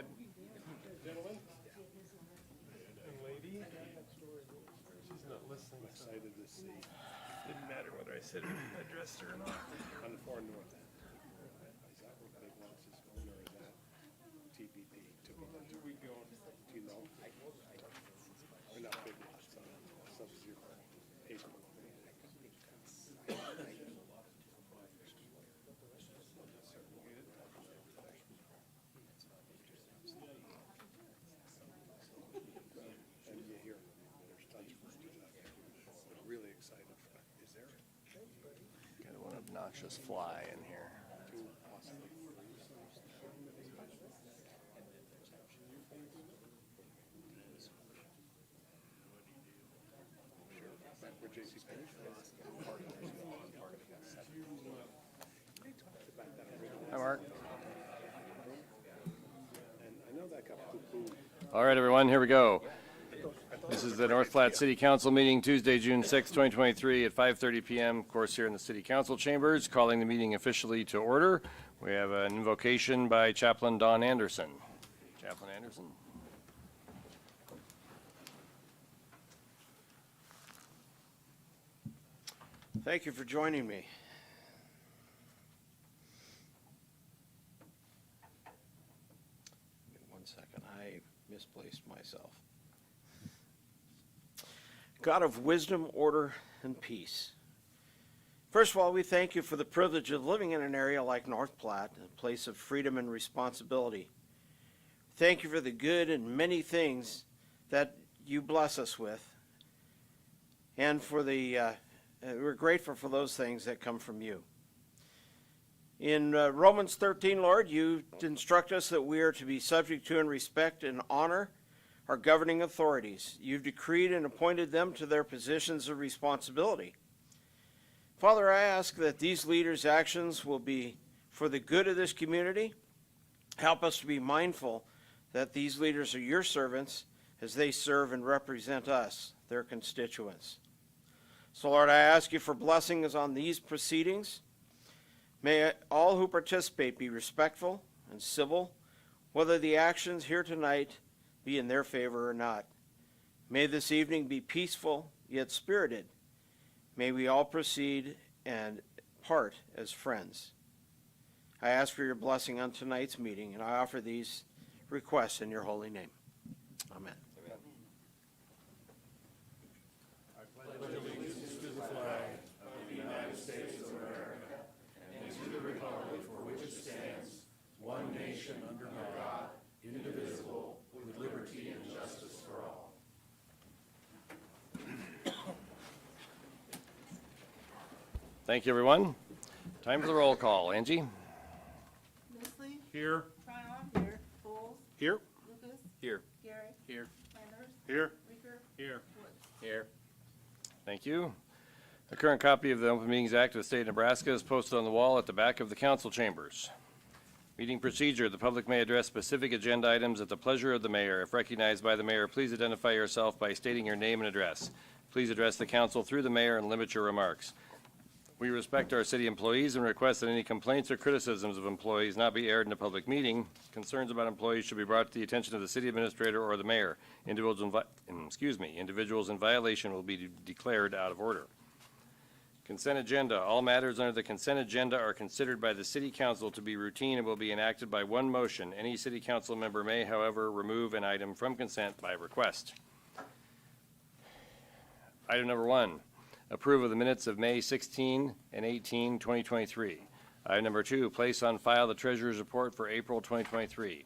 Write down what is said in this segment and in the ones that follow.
ahead. Gentlemen and lady. She's not listening. I'm excited to see Didn't matter whether I said addressed her or not. on the far north end. Is that where Big Lots is going, or is that TPP? We going. Do you know? Or not Big Lots, Sub-Zero. April. And you hear there's tons of really excited. Is there Got one obnoxious fly in here. two possibly back where JC Penney was? Hi, Mark. And I know that got poo-pooed. All right, everyone, here we go. This is the North Platte City Council meeting Tuesday, June 6, 2023 at 5:30 p.m. Of course, here in the City Council chambers, calling the meeting officially to order. We have an invocation by Chaplain Don Anderson. Chaplain Anderson. Thank you for joining me. Give me 1 second, I misplaced myself. God of wisdom, order, and peace. First of all, we thank you for the privilege of living in an area like North Platte, a place of freedom and responsibility. Thank you for the good and many things that you bless us with, and for we're grateful for those things that come from you. In Romans 13, Lord, you instruct us that we are to be subject to and respect and honor our governing authorities. You've decreed and appointed them to their positions of responsibility. Father, I ask that these leaders' actions will be for the good of this community. Help us to be mindful that these leaders are your servants as they serve and represent us, their constituents. So, Lord, I ask you for blessings on these proceedings. May all who participate be respectful and civil, whether the actions here tonight be in their favor or not. May this evening be peaceful yet spirited. May we all proceed and part as friends. I ask for your blessing on tonight's meeting, and I offer these requests in your holy name. Amen. Thank you, everyone. Time for the roll call. Angie? Mosley, Here. Tryon, here. Bowles, Here. Lucas, Here. Gary, Here. Landers, Here. Reeker, Here. Woods. Here. Thank you. A current copy of the Open Meetings Act of the State of Nebraska is posted on the wall at the back of the council chambers. Meeting procedure. The public may address specific agenda items at the pleasure of the mayor. If recognized by the mayor, please identify yourself by stating your name and address. Please address the council through the mayor and limit your remarks. We respect our city employees and request that any complaints or criticisms of employees not be aired in a public meeting. Concerns about employees should be brought to the attention of the city administrator or the mayor. Individuals in violation will be declared out of order. Consent agenda. All matters under the consent agenda are considered by the city council to be routine and will be enacted by one motion. Any city council member may, however, remove an item from consent by request. Item number 1. Approve of the minutes of May 16 and 18, 2023. Item number 2, place on file the treasurer's report for April 2023.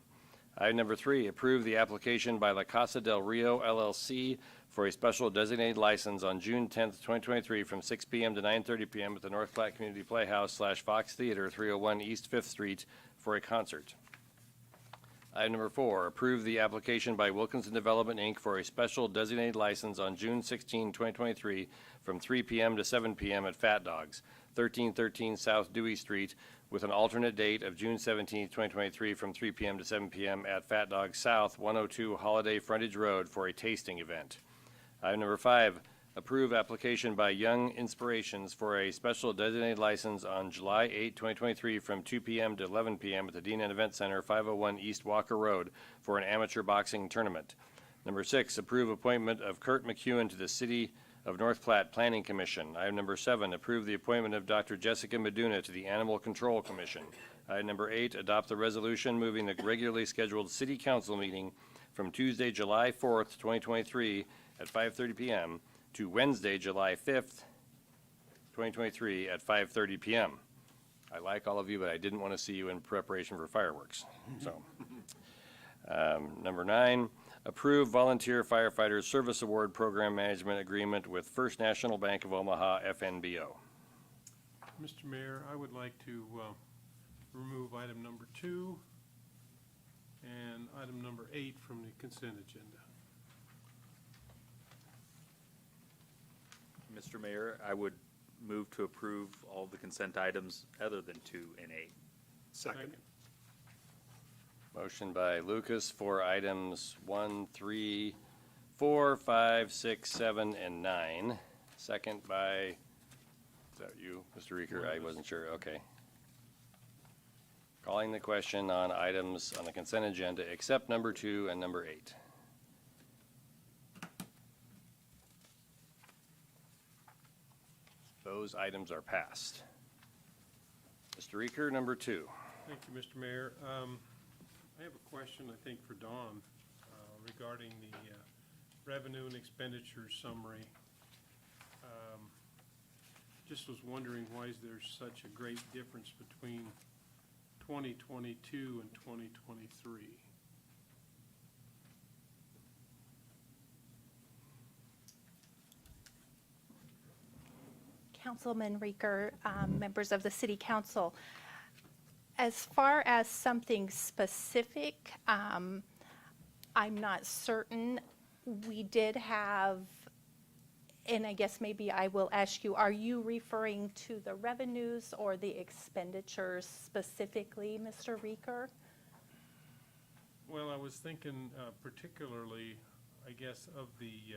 Item number 3, approve the application by La Casa del Rio LLC for a special designated license on June 10, 2023 from 6 p.m. to 9:30 p.m. at the North Platte Community Playhouse / Fox Theater, 301 East 5th Street for a concert. Item number 4, approve the application by Wilkinson Development, Inc. for a special designated license on June 16, 2023 from 3 p.m. to 7 p.m. at Fat Dogs, 1313 South Dewey Street, with an alternate date of June 17, 2023 from 3 p.m. to 7 p.m. at Fat Dogs South, 102 Holiday Frontage Road for a tasting event. Item number 5, approve application by Young Inspirations for a special designated license on July 8, 2023 from 2 p.m. to 11 p.m. at the Dean and Event Center, 501 East Walker Road for an amateur boxing tournament. Number 6, approve appointment of Kurt McEwen to the City of North Platte Planning Commission. Item number 7, approve the appointment of Dr. Jessica Meduna to the Animal Control Commission. Item number 8, adopt the resolution moving the regularly scheduled City Council meeting from Tuesday, July 4th, 2023 at 5:30 p.m. to Wednesday, July 5th, 2023 at 5:30 p.m. I like all of you, but I didn't want to see you in preparation for fireworks. So, number 9, approve volunteer firefighters service award program management agreement with First National Bank of Omaha, FNBO. Mr. Mayor, I would like to remove item number 2 and item number 8 from the consent agenda. Mr. Mayor, I would move to approve all the consent items other than 2 and 8. Second. Motion by Lucas for items 1, 3, 4, 5, 6, 7, and 9. Second by, is that you, Mr. Reeker? I wasn't sure, okay. Calling the question on items on the consent agenda except number 2 and number 8. Those items are passed. Mr. Reeker, number 2. Thank you, Mr. Mayor. I have a question, I think, for Dawn regarding the revenue and expenditure summary. Just was wondering why is there such a great difference between 2022 and 2023? Councilman Reeker, members of the City Council. As far as something specific, I'm not certain. We did have, and I guess maybe I will ask you, are you referring to the revenues or the expenditures specifically, Mr. Reeker? Well, I was thinking particularly, I guess, of the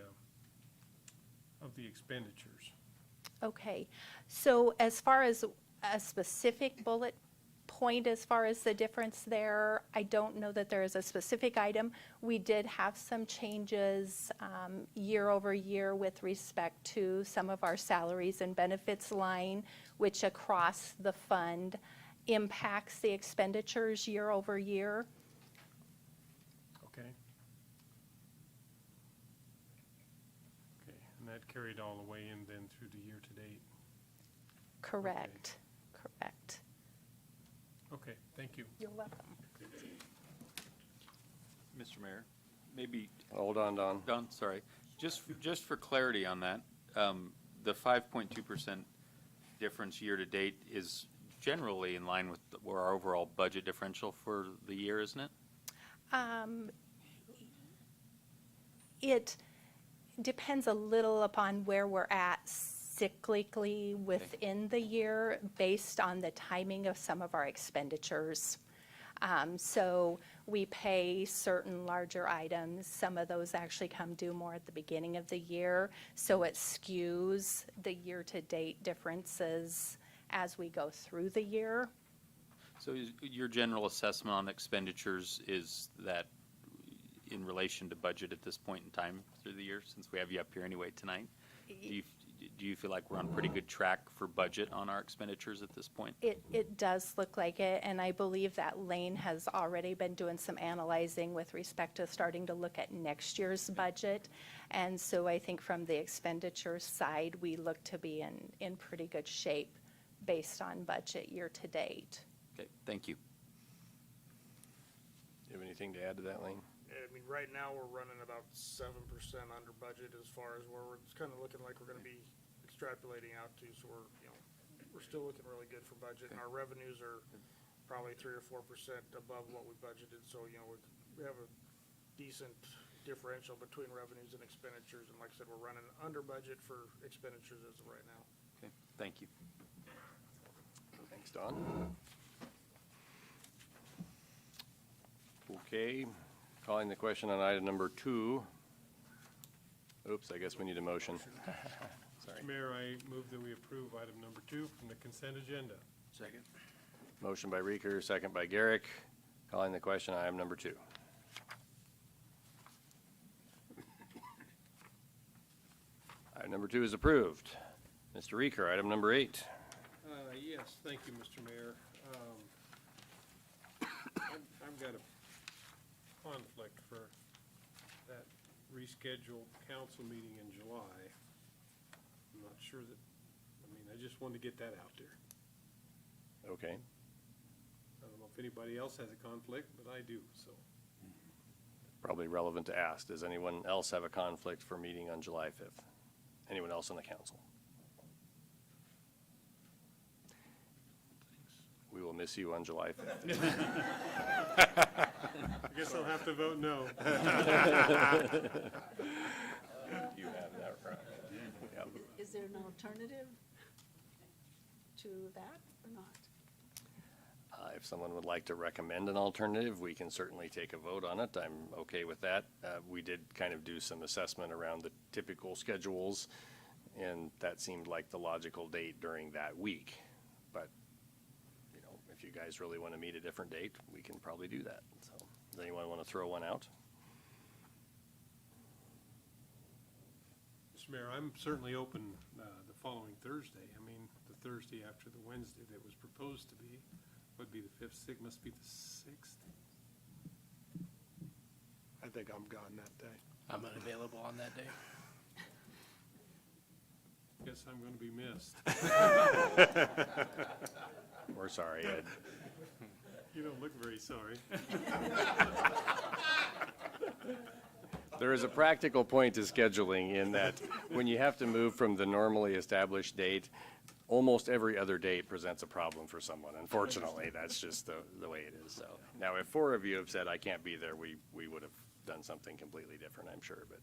expenditures. Okay, so as far as a specific bullet point, as far as the difference there, I don't know that there is a specific item. We did have some changes year over year with respect to some of our salaries and benefits line, which across the fund impacts the expenditures year over year. Okay. Okay, and that carried all the way in then through the year to date. Correct, correct. Okay, thank you. You're welcome. Mr. Mayor, maybe, Hold on, Don. Don, sorry, just for clarity on that, the 5.2% difference year to date is generally in line with our overall budget differential for the year, isn't it? It depends a little upon where we're at cyclically within the year based on the timing of some of our expenditures. So we pay certain larger items. Some of those actually come due more at the beginning of the year. So it skews the year-to-date differences as we go through the year. So your general assessment on expenditures is that in relation to budget at this point in time through the year, since we have you up here anyway tonight? Do you feel like we're on pretty good track for budget on our expenditures at this point? It does look like it, and I believe that Lane has already been doing some analyzing with respect to starting to look at next year's budget. And so I think from the expenditure side, we look to be in pretty good shape based on budget year to date. Okay, thank you. You have anything to add to that, Lane? I mean, right now, we're running about 7% under budget as far as where it's kind of looking like we're gonna be extrapolating out to, so we're still looking really good for budget, and our revenues are probably 3 or 4% above what we budgeted, so, we have a decent differential between revenues and expenditures, and like I said, we're running under budget for expenditures as of right now. Okay, thank you. Thanks, Don. Okay, calling the question on item number 2. Oops, I guess we need a motion. Sorry. Mr. Mayor, I move that we approve item number 2 from the consent agenda. Second. Motion by Reeker, second by Garrick. Calling the question, item number 2. Item number 2 is approved. Mr. Reeker, item number 8. Yes, thank you, Mr. Mayor. I've got a conflict for that rescheduled council meeting in July. I'm not sure that, I just wanted to get that out there. Okay. I don't know if anybody else has a conflict, but I do, so. Probably relevant to ask. Does anyone else have a conflict for meeting on July 5th? Anyone else on the council? We will miss you on July 5th. I guess I'll have to vote no. You have that right. Yep. Is there an alternative to that or not? If someone would like to recommend an alternative, we can certainly take a vote on it. I'm okay with that. We did kind of do some assessment around the typical schedules, and that seemed like the logical date during that week. But, you know, if you guys really want to meet a different date, we can probably do that. So, does anyone want to throw one out? Mr. Mayor, I'm certainly open the following Thursday. The Thursday after the Wednesday that was proposed to be, would be the 5th, it must be the 6th. I think I'm gone that day. I'm unavailable on that day. Guess I'm going to be missed. We're sorry, Ed. You don't look very sorry. There is a practical point to scheduling in that when you have to move from the normally established date, almost every other date presents a problem for someone. Unfortunately, that's just the way it is. So now, if 4 of you have said I can't be there, we would have done something completely different, I'm sure. But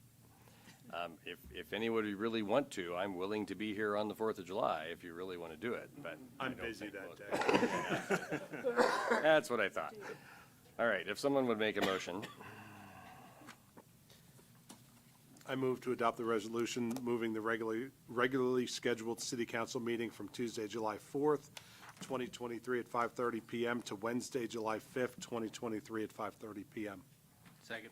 if anybody really want to, I'm willing to be here on the 4th of July if you really want to do it. But I I'm don't busy think that day. That's what I thought. All right, if someone would make a motion. I move to adopt the resolution moving the regularly scheduled city council meeting from Tuesday, July 4th, 2023 at 5:30 PM to Wednesday, July 5th, 2023 at 5:30 PM. Second.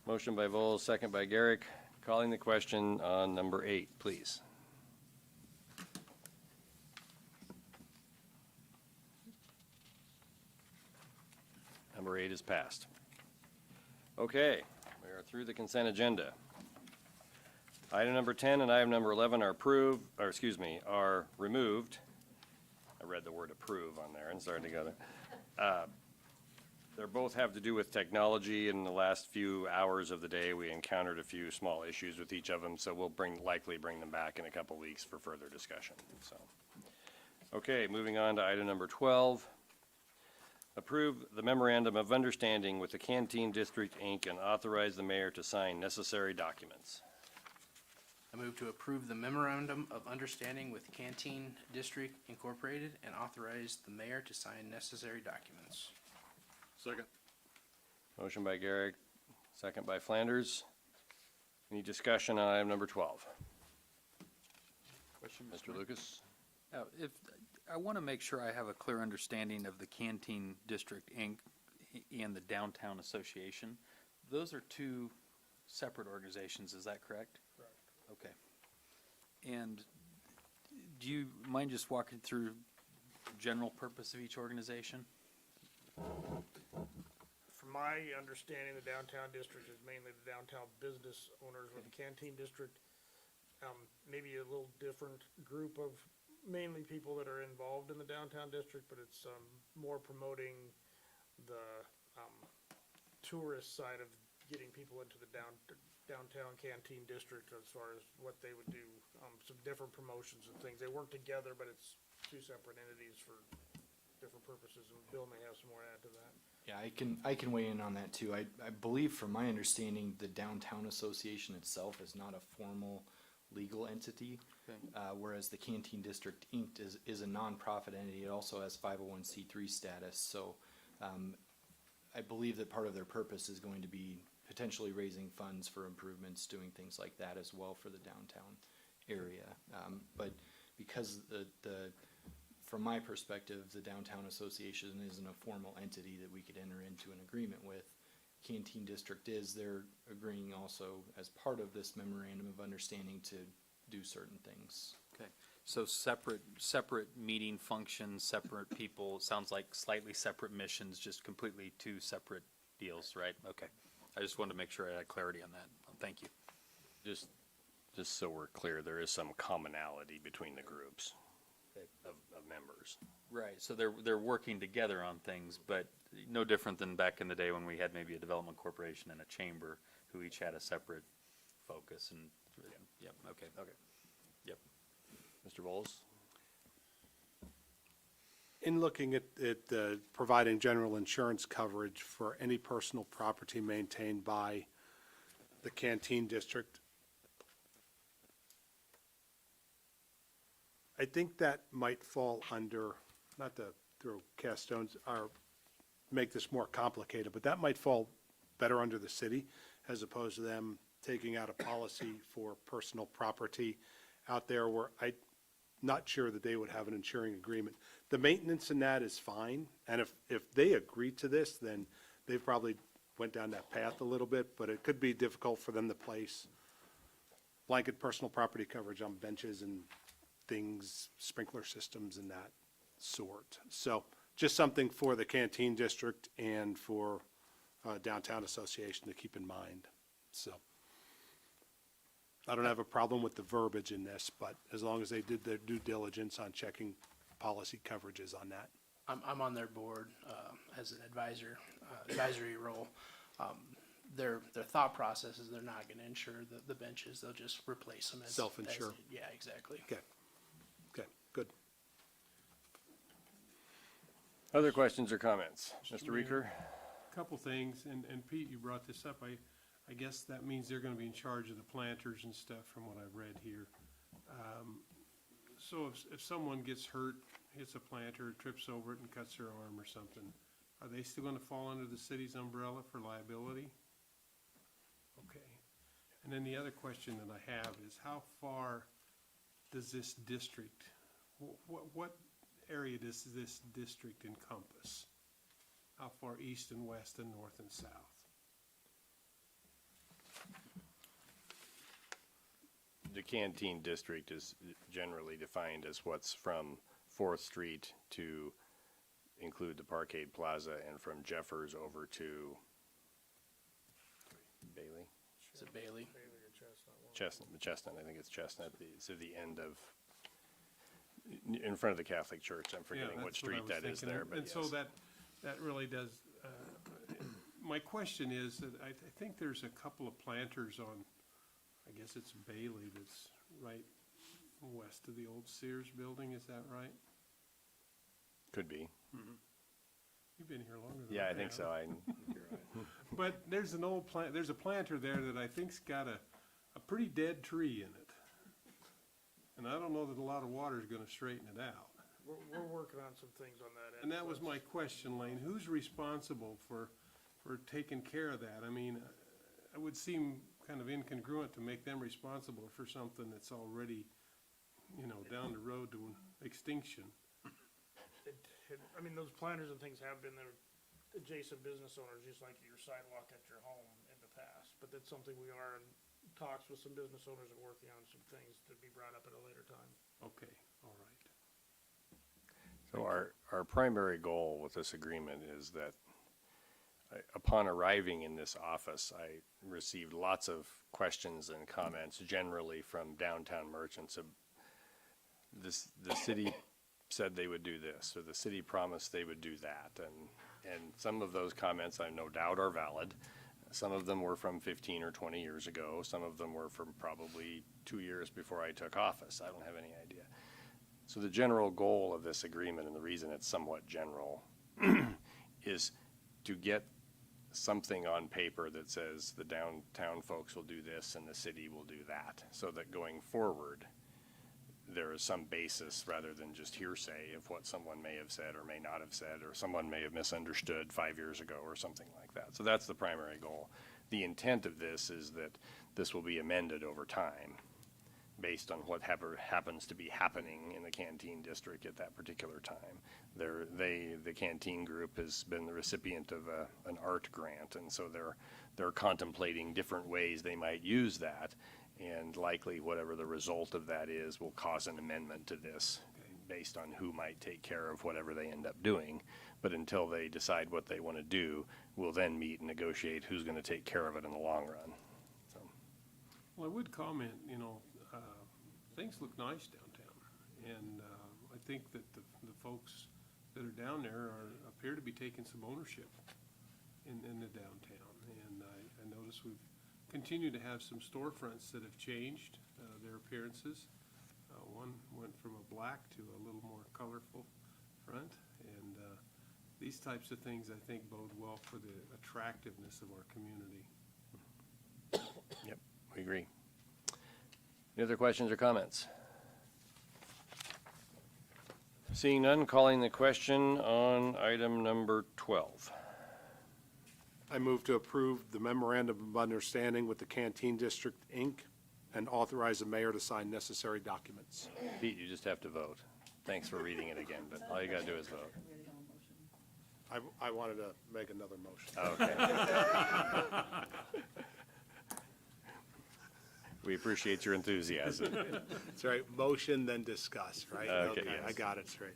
Motion by Vols, second by Garrick. Calling the question on number 8, please. Number 8 is passed. Okay, we are through the consent agenda. Item number 10 and item number 11 are are removed. I read the word approve on there and started together. They both have to do with technology. In the last few hours of the day, we encountered a few small issues with each of them, so we'll likely bring them back in a couple weeks for further discussion. So, okay, moving on to item number 12. Approve the memorandum of understanding with the Canteen District, Inc. and authorize the mayor to sign necessary documents. I move to approve the memorandum of understanding with Canteen District Incorporated and authorize the mayor to sign necessary documents. Second. Motion by Garrick, second by Flanders. Any discussion on item number 12? Question, Mr. Lucas? If, I want to make sure I have a clear understanding of the Canteen District, Inc. and the Downtown Association. Those are 2 separate organizations, is that correct? Correct. Okay. And do you mind just walking through general purpose of each organization? From my understanding, the downtown district is mainly the downtown business owners, with the canteen district, maybe a little different group of mainly people that are involved in the downtown district, but it's more promoting the tourist side of getting people into the downtown canteen district as far as what they would do, some different promotions and things. They work together, but it's 2 separate entities for different purposes, and Bill may have some more to add to that. Yeah, I can weigh in on that too. I believe, from my understanding, the Downtown Association itself is not a formal legal entity, Okay. whereas the Canteen District Inc. is a nonprofit entity. It also has 501c3 status. So I believe that part of their purpose is going to be potentially raising funds for improvements, doing things like that as well for the downtown area. But because from my perspective, the Downtown Association isn't a formal entity that we could enter into an agreement with. Canteen District is, they're agreeing also as part of this memorandum of understanding to do certain things. Okay, so separate meeting functions, separate people, sounds like slightly separate missions, just completely two separate deals, right? Okay, I just wanted to make sure I had clarity on that. Thank you. Just so we're clear, there is some commonality between the groups of members. Right, so they're working together on things, but no different than back in the day when we had maybe a development corporation and a chamber who each had a separate focus and, yep, okay. Okay. Yep. Mr. Bowles? In looking at providing general insurance coverage for any personal property maintained by the Canteen District, I think that might fall under, not to throw cast stones or make this more complicated, but that might fall better under the city as opposed to them taking out a policy for personal property out there where I'm not sure that they would have an insuring agreement. The maintenance in that is fine, and if they agree to this, then they probably went down that path a little bit, but it could be difficult for them to place blanket personal property coverage on benches and things, sprinkler systems and that sort. So just something for the Canteen District and for Downtown Association to keep in mind. So I don't have a problem with the verbiage in this, but as long as they did their due diligence on checking policy coverages on that. I'm on their board as an advisory role. Their thought process is they're not going to insure the benches. They'll just replace them as Self-insure. Yeah, exactly. Okay. Okay, good. Other questions or comments? Mr. Mayor. Reeker? Couple things, and Pete, you brought this up. I guess that means they're gonna be in charge of the planters and stuff from what I've read here. So if someone gets hurt, hits a planter, trips over it and cuts their arm or something, are they still gonna fall under the city's umbrella for liability? Okay. And then the other question that I have is how far does this district, what area does this district encompass? How far east and west and north and south? The Canteen District is generally defined as what's from 4th Street to include the Parkade Plaza and from Jeffers over to Bailey? Is it Bailey? Chestnut, I think it's Chestnut, so the end of, in front of the Catholic Church. I'm Yeah, forgetting what that's street I was that is thinking. there, but And so yes. that really does, my question is that I think there's a couple of planters on, I guess it's Bailey that's right west of the old Sears building, is that right? Could be. You've been here longer than Yeah, I have. think so. But there's an old there's a planter there that I think's got a pretty dead tree in it. And I don't know that a lot of water's gonna straighten it out. We're working on some things on that end. And that was my question, Lane, who's responsible for taking care of that? I mean, it would seem kind of incongruent to make them responsible for something that's already, down the road to extinction. I mean, those planters and things have been there, adjacent business owners, just like your sidewalk at your home in the past. But that's something we are in talks with some business owners and working on some things to be brought up at a later time. Okay, all right. So our primary goal with this agreement is that upon arriving in this office, I received lots of questions and comments generally from downtown merchants. The city said they would do this, or the city promised they would do that. And some of those comments, I no doubt, are valid. Some of them were from 15 or 20 years ago. Some of them were from probably 2 years before I took office. I don't have any idea. So the general goal of this agreement, and the reason it's somewhat general, is to get something on paper that says the downtown folks will do this and the city will do that, so that going forward, there is some basis rather than just hearsay of what someone may have said or may not have said, or someone may have misunderstood 5 years ago or something like that. So that's the primary goal. the intent of this is that this will be amended over time based on whatever happens to be happening in the canteen district at that particular time. The canteen group has been the recipient of an art grant, and so they're contemplating different ways they might use that, and likely whatever the result of that is will cause an amendment to this based on who might take care of whatever they end up doing. But until they decide what they want to do, we'll then meet and negotiate who's going to take care of it in the long run. So, Well, I would comment, things look nice downtown. And I think that the folks that are down there appear to be taking some ownership in the downtown. And I notice we've continued to have some storefronts that have changed their appearances. One went from a black to a little more colorful front. And these types of things, I think, bode well for the attractiveness of our community. yep, we agree. Any other questions or comments? Seeing none, calling the question on item number 12. I move to approve the memorandum of understanding with the Canteen District, Inc., and authorize the mayor to sign necessary documents. Pete, you just have to vote. Thanks for reading it again, but all you got to do is vote. I wanted to make another motion. Okay. We appreciate your enthusiasm. That's right, motion, then discuss, right? Okay, yes. I got it straight.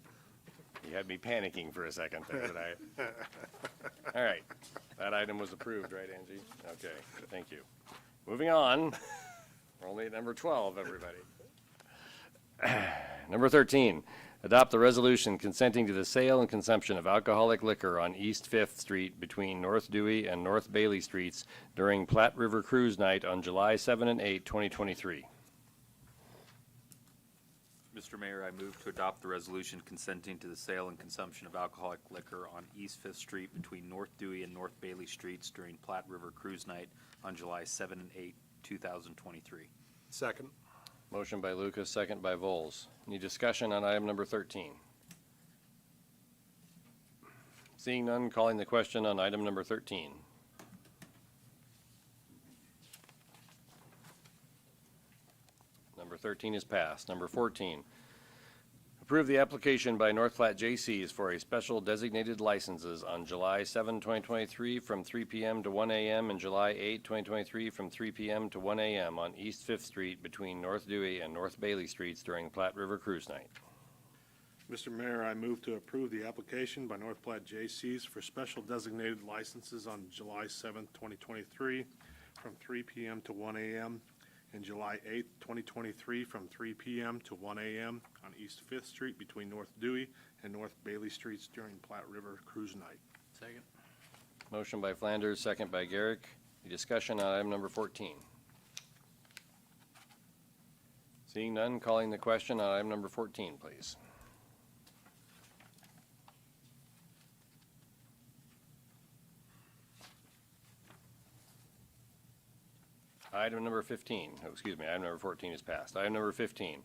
You had me panicking for a second there, but all right, that item was approved, right, Angie? Okay, thank you. Moving on, we're only at number 12, everybody. Number 13, adopt the resolution consenting to the sale and consumption of alcoholic liquor on East 5th Street between North Dewey and North Bailey Streets during Platte River Cruise Night on July 7 and 8, 2023. Mr. Mayor, I move to adopt the resolution consenting to the sale and consumption of alcoholic liquor on East 5th Street between North Dewey and North Bailey Streets during Platte River Cruise Night on July 7 and 8, 2023. Second. Motion by Lucas, second by Vols. Any discussion on item number 13? Seeing none, calling the question on item number 13. Number 13 is passed. Number 14, approve the application by North Platte J.C.'s for a special designated licenses on July 7, 2023 from 3 p.m. to 1 a.m. and July 8, 2023 from 3 p.m. to 1 a.m. on East 5th Street between North Dewey and North Bailey Streets during Platte River Cruise Night. Mr. Mayor, I move to approve the application by North Platte J.C.'s for special designated licenses on July 7th, 2023 from 3 p.m. to 1 a.m. and July 8th, 2023 from 3 p.m. to 1 a.m. on East 5th Street between North Dewey and North Bailey Streets during Platte River Cruise Night. Second. Motion by Flanders, second by Garrick. Any discussion on item number 14? Seeing none, calling the question on item number 14, please. Item number 15, item number 14 is passed. Item number 15,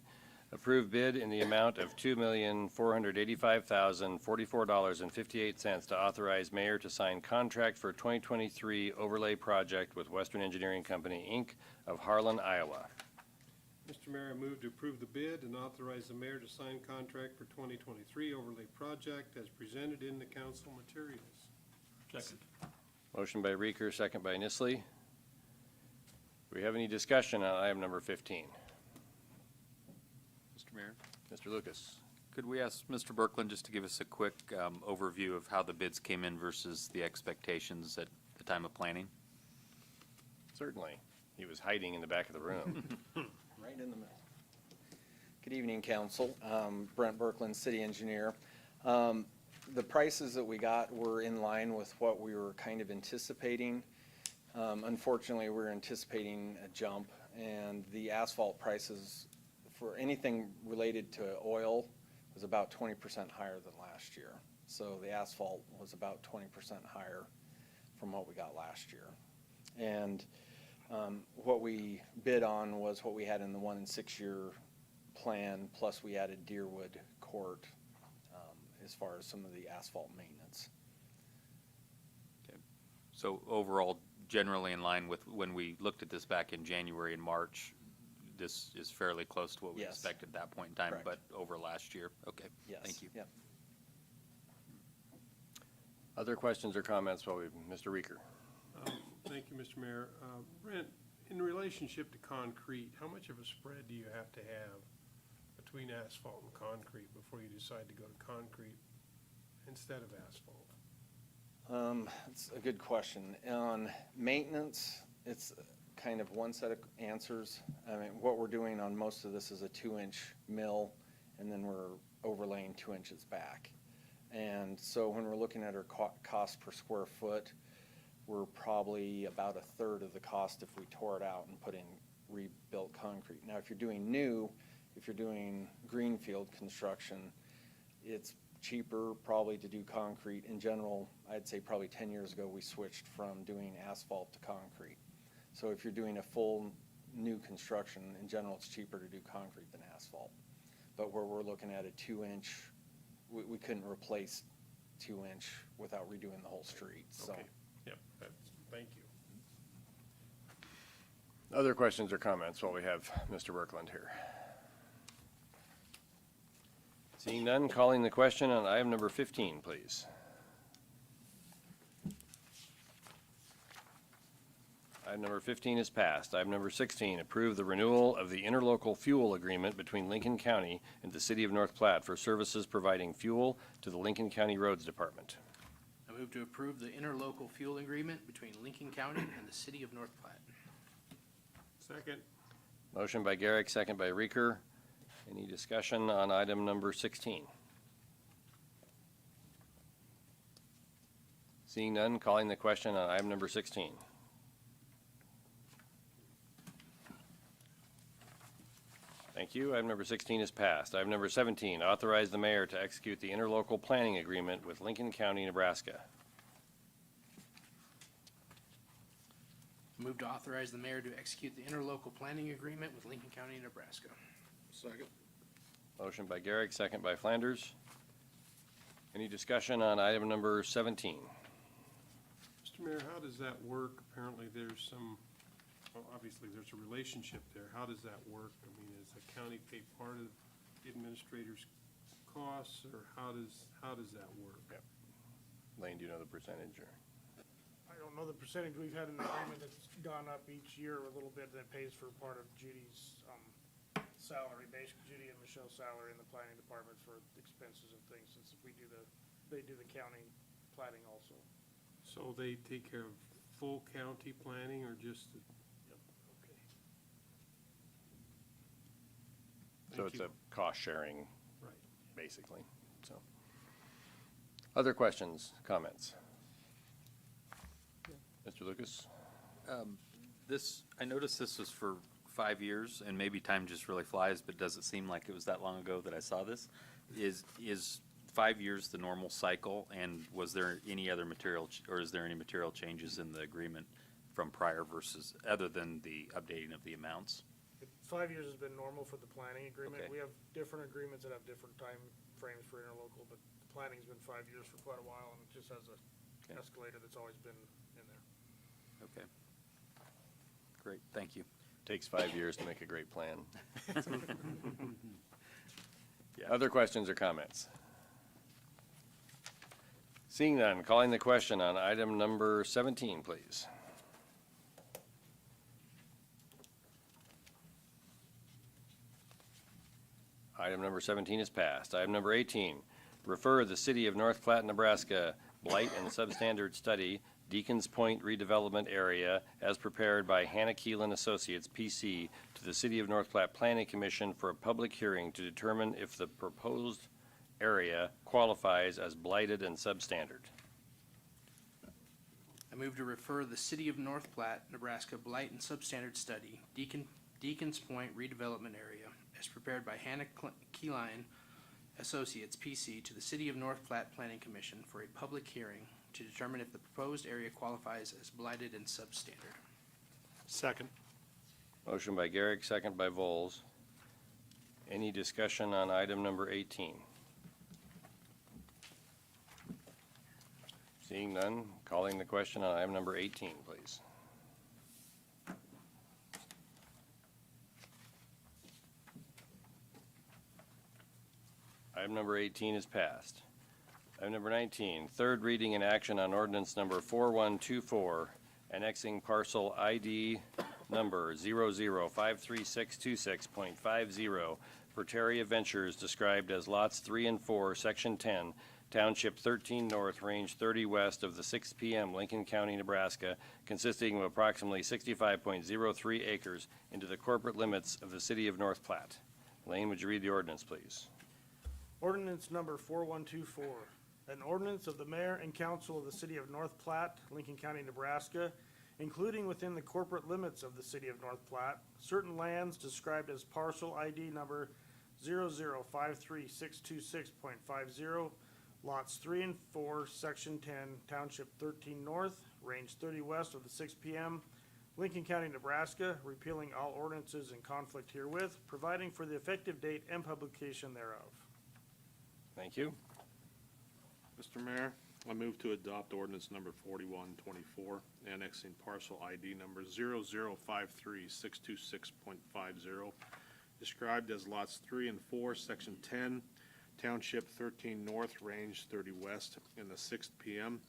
approve bid in the amount of $2,485,044.58 to authorize mayor to sign contract for 2023 overlay project with Western Engineering Company, Inc. of Harlan, Iowa. Mr. Mayor, I move to approve the bid and authorize the mayor to sign contract for 2023 overlay project as presented in the council materials. Second. Motion by Reeker, second by Nisley. Do we have any discussion on item number 15? Mr. Mayor, Mr. Lucas. could we ask Mr. Berkland just to give us a quick overview of how the bids came in versus the expectations at the time of planning? Certainly. He was hiding in the back of the room. Right in the middle. Good evening, council. Brent Berkland, city engineer. The prices that we got were in line with what we were kind of anticipating. Unfortunately, we're anticipating a jump, and the asphalt prices for anything related to oil was about 20% higher than last year. So the asphalt was about 20% higher from what we got last year. And what we bid on was what we had in the 1 and 6 year plan, plus we added Deerwood Court as far as some of the asphalt maintenance. Okay. So overall, generally in line with when we looked at this back in January and March. This is fairly close to what we Yes. expected at that point in time, Correct. but over last year. Okay, Yes. thank you. Yep. Other questions or comments while we, Mr. Reeker? Thank you, Mr. Mayor. Brent, in relationship to concrete, how much of a spread do you have to have between asphalt and concrete before you decide to go to concrete instead of asphalt? It's a good question. On maintenance, it's kind of one set of answers. I mean, what we're doing on most of this is a 2-inch mill, and then we're overlaying 2 inches back. And so when we're looking at our cost per square foot, we're probably about a third of the cost if we tore it out and put in rebuilt concrete. Now, if you're doing new, if you're doing greenfield construction, it's cheaper probably to do concrete. In general, I'd say probably 10 years ago, we switched from doing asphalt to concrete. So if you're doing a full new construction, in general, it's cheaper to do concrete than asphalt. But where we're looking at a 2-inch, we couldn't replace 2-inch without redoing the whole street, so. Okay. Yep, thank you. Other questions or comments while we have Mr. Berkland here? Seeing none, calling the question on item number 15, please. Item number 15 is passed. Item number 16, approve the renewal of the interlocal fuel agreement between Lincoln County and the City of North Platte for services providing fuel to the Lincoln County Roads Department. I move to approve the interlocal fuel agreement between Lincoln County and the City of North Platte. Second. Motion by Garrick, second by Reeker. Any discussion on item number 16? Seeing none, calling the question on item number 16. Thank you. Item number 16 is passed. Item number 17, authorize the mayor to execute the interlocal planning agreement with Lincoln County, Nebraska. Move to authorize the mayor to execute the interlocal planning agreement with Lincoln County, Nebraska. Second. Motion by Garrick, second by Flanders. Any discussion on item number 17? Mr. Mayor, how does that work? Apparently there's some, well, obviously there's a relationship there. How does that work? I mean, does the county pay part of the administrator's costs, or how does that work? Yep. Lane, do you know the percentage, or? I don't know the percentage. We've had an agreement that's gone up each year a little bit that pays for part of Judy's, salary, basically Judy and Michelle's salary in the planning department for expenses and things, since they do the county planning also. So they take care of full county planning or just, Yep. okay. So Thank it's you. a cost sharing, Right. basically, so. Other questions, comments? Mr. Lucas? I noticed this was for 5 years, and maybe time just really flies, but does it seem like it was that long ago that I saw this? Is 5 years the normal cycle, and was there any other material, or is there any material changes in the agreement from prior versus, other than the updating of the amounts? 5 years has been normal for the planning agreement. Okay. We have different agreements that have different time frames for interlocal, but the planning's been 5 years for quite a while, and it just has a Okay. escalator that's always been in there. Okay. Great, thank you. Takes 5 years to make a great plan. Other questions or comments? Seeing none, calling the question on item number 17, please. Item number 17 is passed. Item number 18, refer the City of North Platte, Nebraska Blight and Substandard Study, Deacons Point redevelopment area, as prepared by Hannah Keelan Associates, P.C., to the City of North Platte Planning Commission for a public hearing to determine if the proposed area qualifies as blighted and substandard. I move to refer the City of North Platte, Nebraska Blight and Substandard Study, Deacons Point redevelopment area, as prepared by Hannah Keeline Associates, P.C., to the City of North Platte Planning Commission for a public hearing to determine if the proposed area qualifies as blighted and substandard. Second. Motion by Garrick, second by Vols. Any discussion on item number 18? Seeing none, calling the question on item number 18, please. Item number 18 is passed. Item number 19, third reading and action on ordinance number 4124, annexing parcel ID number 005366.50 for Terria Ventures described as lots 3 and 4, section 10, Township 13 North, Range 30 West of the 6 PM, Lincoln County, Nebraska, consisting of approximately 65.03 acres into the corporate limits of the city of North Platte. Lane, would you read the ordinance, please? Ordinance number 4124, an ordinance of the mayor and council of the city of North Platte, Lincoln County, Nebraska, including within the corporate limits of the city of North Platte, certain lands described as parcel ID number 005366.50, lots 3 and 4, section 10, township 13 north, range 30 west of the 6 PM, Lincoln County, Nebraska, repealing all ordinances in conflict herewith, providing for the effective date and publication thereof. Thank you. Mr. Mayor, I move to adopt ordinance number 4124, annexing parcel ID number 005366.50, described as lots 3 and 4, section 10, Township 13 North, Range 30 West, in the 6th PM,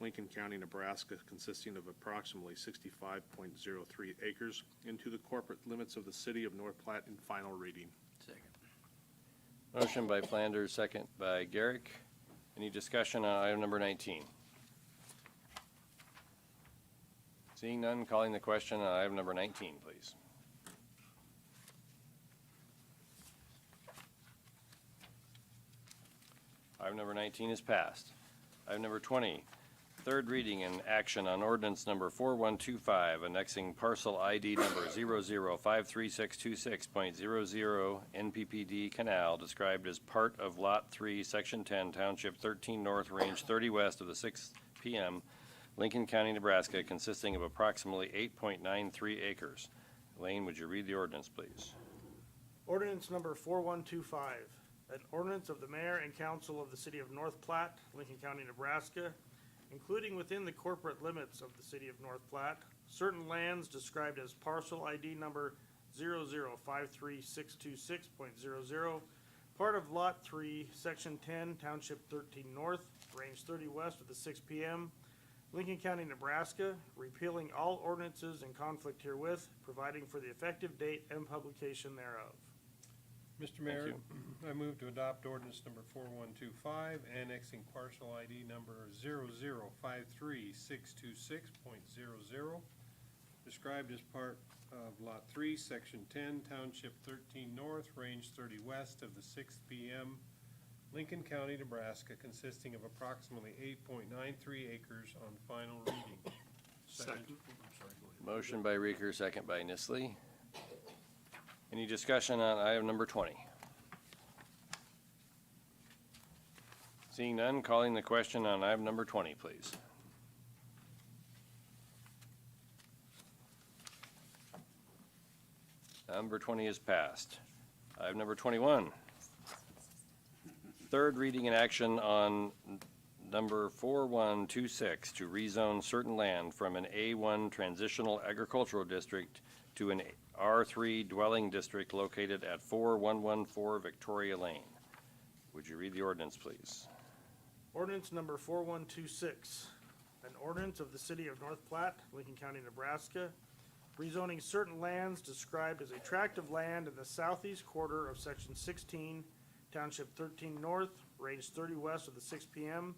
Lincoln County, Nebraska, consisting of approximately 65.03 acres into the corporate limits of the city of North Platte in final reading. Second. Motion by Flanders, second by Garrick. Any discussion on item number 19? Seeing none, calling the question on item number 19, please. Item number 19 is passed. Item number 20, third reading and action on ordinance number 4125, annexing parcel ID number 005366.00 NPPD Canal, described as part of Lot 3, Section 10, Township 13 North, Range 30 West of the 6 PM, Lincoln County, Nebraska, consisting of approximately 8.93 acres. Lane, would you read the ordinance, please? Ordinance number 4125, an ordinance of the mayor and council of the city of North Platte, Lincoln County, Nebraska, including within the corporate limits of the city of North Platte, certain lands described as parcel ID number 005366.00, part of Lot 3, Section 10, Township 13 North, Range 30 West of the 6 PM, Lincoln County, Nebraska, repealing all ordinances in conflict herewith, providing for the effective date and publication thereof. Mr. Mayor, I move to adopt ordinance number 4125, annexing parcel ID number 005366.00, described as part of Lot 3, Section 10, Township 13 North, Range 30 West of the 6th PM, Lincoln County, Nebraska, consisting of approximately 8.93 acres on final reading. Second. Motion by Reeker, second by Nistley. Any discussion on item number 20? Seeing none, calling the question on item number 20, please. Number 20 is passed. Item number 21. Third reading and action on number 4126 to rezone certain land from an A1 transitional agricultural district to an R3 dwelling district located at 4114 Victoria Lane. Would you read the ordinance, please? Ordinance number 4126, an ordinance of the city of North Platte, Lincoln County, Nebraska, rezoning certain lands described as a tract of land in the southeast quarter of section 16, township 13 north, range 30 west of the 6 PM,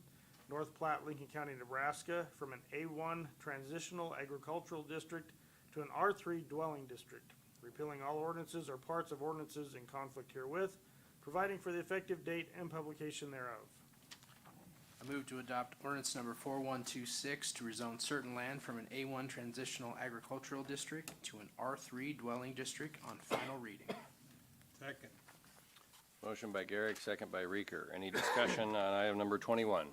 North Platte, Lincoln County, Nebraska, from an A1 transitional agricultural district to an R3 dwelling district, repealing all ordinances or parts of ordinances in conflict herewith, providing for the effective date and publication thereof. I move to adopt ordinance number 4126 to rezone certain land from an A1 transitional agricultural district to an R3 dwelling district on final reading. Second. Motion by Garrick, second by Reeker. Any discussion on item number 21?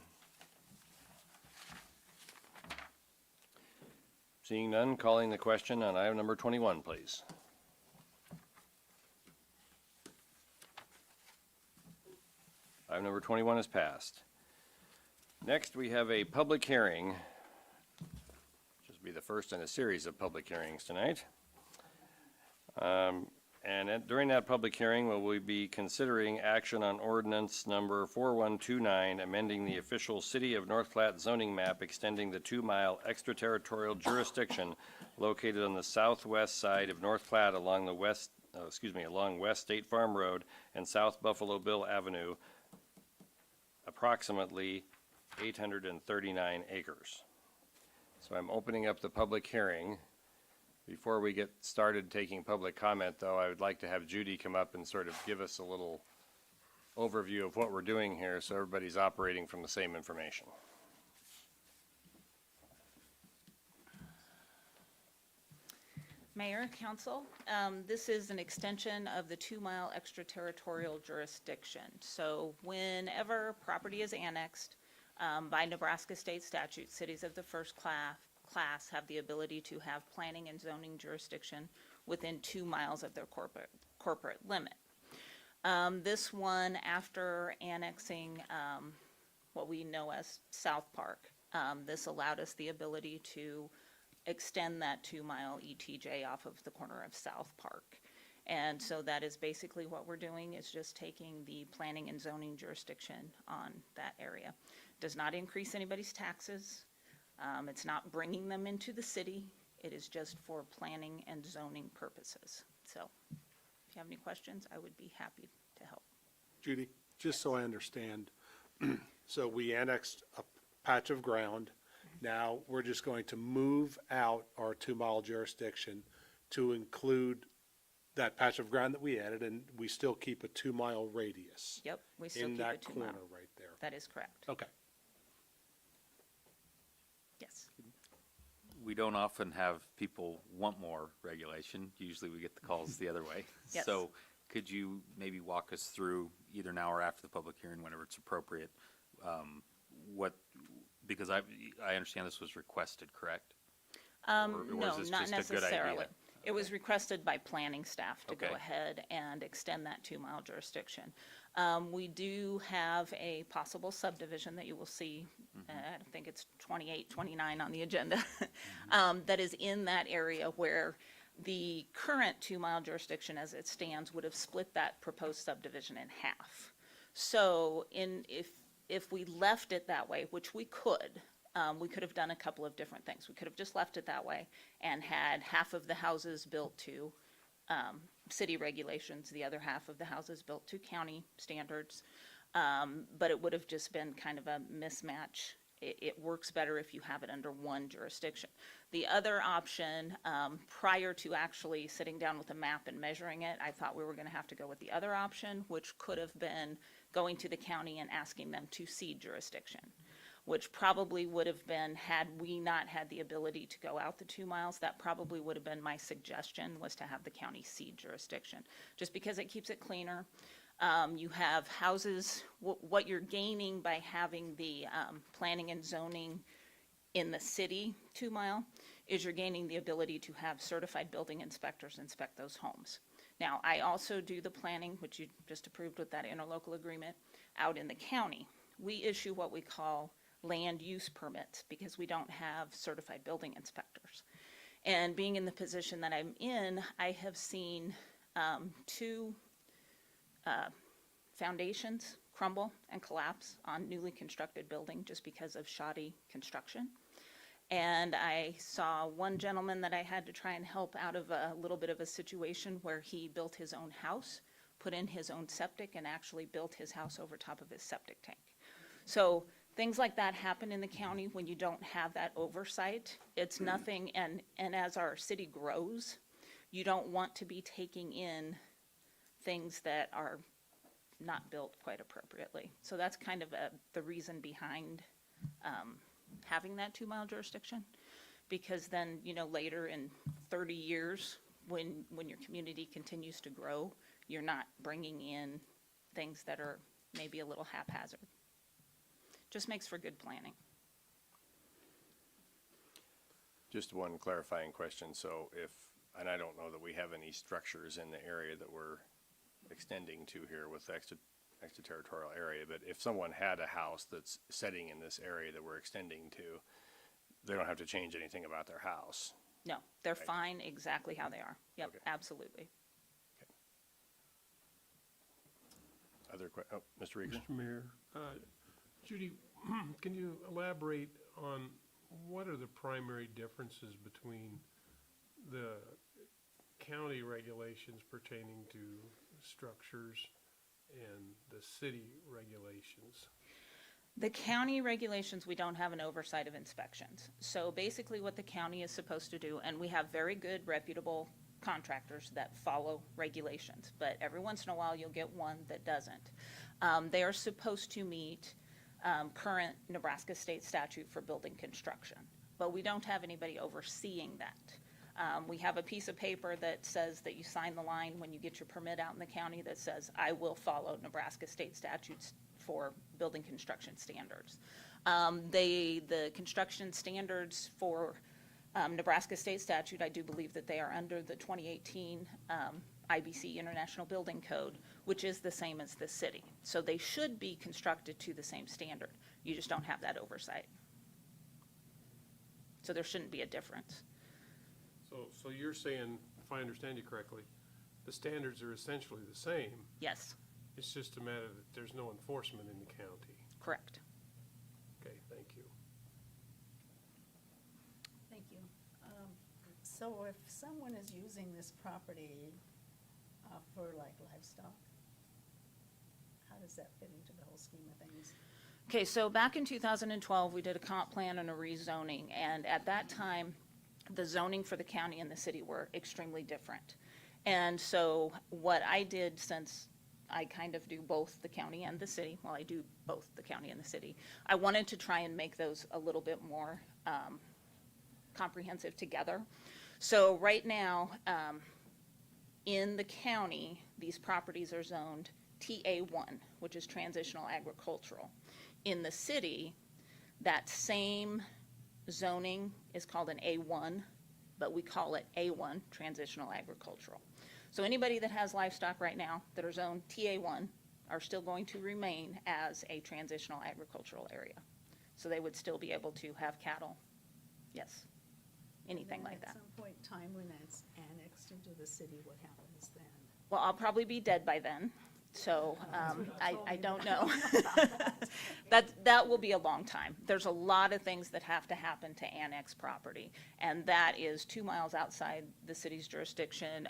Seeing none, calling the question on item number 21, please. Item number 21 is passed. Next, we have a public hearing, which will be the first in a series of public hearings tonight, And during that public hearing, we will be considering action on ordinance number 4129, amending the official City of North Platte zoning map, extending the 2-mile extraterritorial jurisdiction located on the southwest side of North Platte along the along West State Farm Road and South Buffalo Bill Avenue, approximately 839 acres. So I'm opening up the public hearing. Before we get started taking public comment, though, I would like to have Judy come up and sort of give us a little overview of what we're doing here so everybody's operating from the same information. Mayor, council, this is an extension of the 2-mile extraterritorial jurisdiction. So whenever property is annexed by Nebraska state statute, cities of the first class have the ability to have planning and zoning jurisdiction within 2 miles of their corporate limit. This one, after annexing what we know as South Park, this allowed us the ability to extend that 2-mile ETJ off of the corner of South Park. And so that is basically what we're doing, is just taking the planning and zoning jurisdiction on that area. Does not increase anybody's taxes. It's not bringing them into the city. It is just for planning and zoning purposes. So if you have any questions, I would be happy to help. Judy, just so I understand, so we annexed a patch of ground. Now we're just going to move out our 2-mile jurisdiction to include that patch of ground that we added, and we still keep a 2-mile radius. Yep, we still In keep a that 2-mile. corner right there. That is correct. Okay. Yes. We don't often have people want more regulation. Usually we get the calls the other way. Yes. So could you maybe walk us through, either now or after the public hearing, whenever it's appropriate, because I understand this was requested, correct? Or was No, this not just a good idea? necessarily. It was requested by planning staff to go Okay. ahead and extend that 2-mile jurisdiction. We do have a possible subdivision that you will see, I think it's 28, 29 on the agenda, that is in that area where the current 2-mile jurisdiction as it stands would have split that proposed subdivision in half. So if we left it that way, which we could have done a couple of different things. We could have just left it that way and had half of the houses built to city regulations, the other half of the houses built to county standards. But it would have just been kind of a mismatch. It works better if you have it under one jurisdiction. The other option, prior to actually sitting down with a map and measuring it, I thought we were going to have to go with the other option, which could have been going to the county and asking them to cede jurisdiction, which probably would have been, had we not had the ability to go out the 2 miles, that probably would have been my suggestion, was to have the county cede jurisdiction, just because it keeps it cleaner. You have houses, what you're gaining by having the planning and zoning in the city 2 mile is you're gaining the ability to have certified building inspectors inspect those homes. Now, I also do the planning, which you just approved with that interlocal agreement, out in the county. We issue what we call land use permits because we don't have certified building inspectors. And being in the position that I'm in, I have seen 2 foundations crumble and collapse on newly constructed building just because of shoddy construction. And I saw one gentleman that I had to try and help out of a little bit of a situation where he built his own house, put in his own septic, and actually built his house over top of his septic tank. So things like that happen in the county when you don't have that oversight. It's nothing, and as our city grows, you don't want to be taking in things that are not built quite appropriately. So that's kind of the reason behind having that 2 mile jurisdiction, because then, you know, later in 30 years, when your community continues to grow, you're not bringing in things that are maybe a little haphazard. Just makes for good planning. Just one clarifying question. So and I don't know that we have any structures in the area that we're extending to here with the extraterritorial area, but if someone had a house that's setting in this area that we're extending to, they don't have to change anything about their house. No, they're Right. fine exactly how they are. Yep, Okay. absolutely. Mr. Regan? Mr. Mayor, Judy, can you elaborate on what are the primary differences between the county regulations pertaining to structures and the city regulations? The county regulations, we don't have an oversight of inspections. So basically what the county is supposed to do, and we have very good reputable contractors that follow regulations, but every once in a while you'll get one that doesn't. They are supposed to meet current Nebraska state statute for building construction, but we don't have anybody overseeing that. We have a piece of paper that says that you sign the line when you get your permit out in the county that says, I will follow Nebraska state statutes for building construction standards. The construction standards for Nebraska state statute, I do believe that they are under the 2018 IBC International Building Code, which is the same as the city. So they should be constructed to the same standard. You just don't have that oversight. So there shouldn't be a difference. So you're saying, if I understand you correctly, the standards are essentially the same. Yes, It's just a matter that there's no enforcement in the county. correct. Okay, thank you. Thank you. So if someone is using this property for like livestock, how does that fit into the whole scheme of things? Okay, so back in 2012, we did a comp plan and a rezoning, and at that time, the zoning for the county and the city were extremely different. And so what I did, since I kind of do both the county and the city, well, I do both the county and the city, I wanted to try and make those a little bit more comprehensive together. So right now, in the county, these properties are zoned TA1, which is transitional agricultural. In the city, that same zoning is called an A1, but we call it A1, transitional agricultural. So anybody that has livestock right now that are zoned TA1 are still going to remain as a transitional agricultural area. So they would still be able to have cattle, yes, anything like that. At some point in time when it's annexed into the city, what happens then? Well, I'll probably be dead by then, so I don't know. That will be a long time. There's a lot of things that have to happen to annex property, and that is 2 miles outside the city's jurisdiction.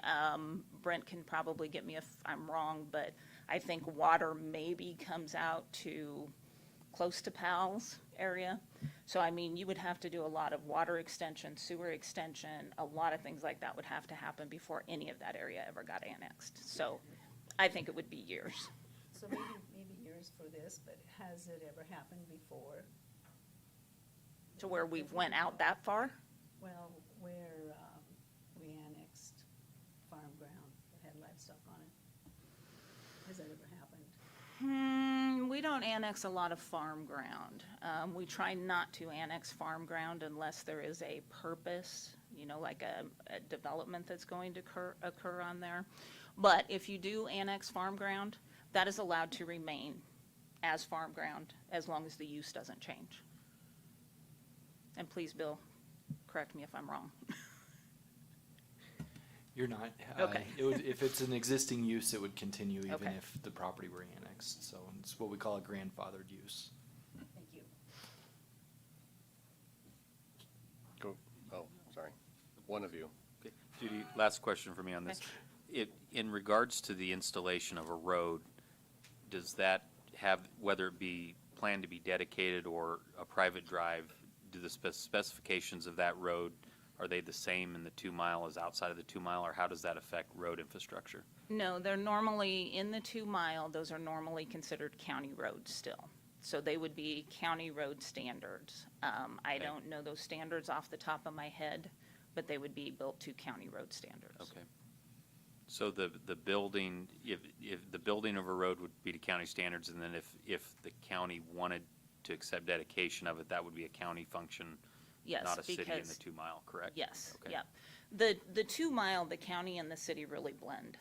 Brent can probably get me if I'm wrong, but I think water maybe comes out to close to Powell's area. So, I mean, you would have to do a lot of water extension, sewer extension, a lot of things like that would have to happen before any of that area ever got annexed. So I think it would be years. So maybe years for this, but has it ever happened before? To where we've went out that far? Well, where we annexed farm ground that had livestock on it. Has that ever happened? We don't annex a lot of farm ground. We try not to annex farm ground unless there is a purpose, you know, like a development that's going to occur on there. But if you do annex farm ground, that is allowed to remain as farm ground as long as the use doesn't change. And please, Bill, correct me if I'm wrong. You're not. Okay. It would, if it's an existing use, it would continue even Okay. if the property were annexed. So it's what we call a grandfathered use. Thank you. Go, oh, sorry. One of you. Okay. Judy, last question for me on this. In regards to the installation of a road, does that have, whether it be planned to be dedicated or a private drive, do the specifications of that road, are they the same in the 2 mile as outside of the 2 mile, or how does that affect road infrastructure? No, they're normally, in the 2 mile, those are normally considered county roads still. So they would be county road standards. I don't know those standards off the top of my head, but they would be built to county road standards. Okay. So the building, if the building of a road would be to county standards, and then if the county wanted to accept dedication of it, that would be a county function, Yes, not a city in the because- 2 mile, correct? Yes, Okay. yep. The 2 mile, the county and the city really blend,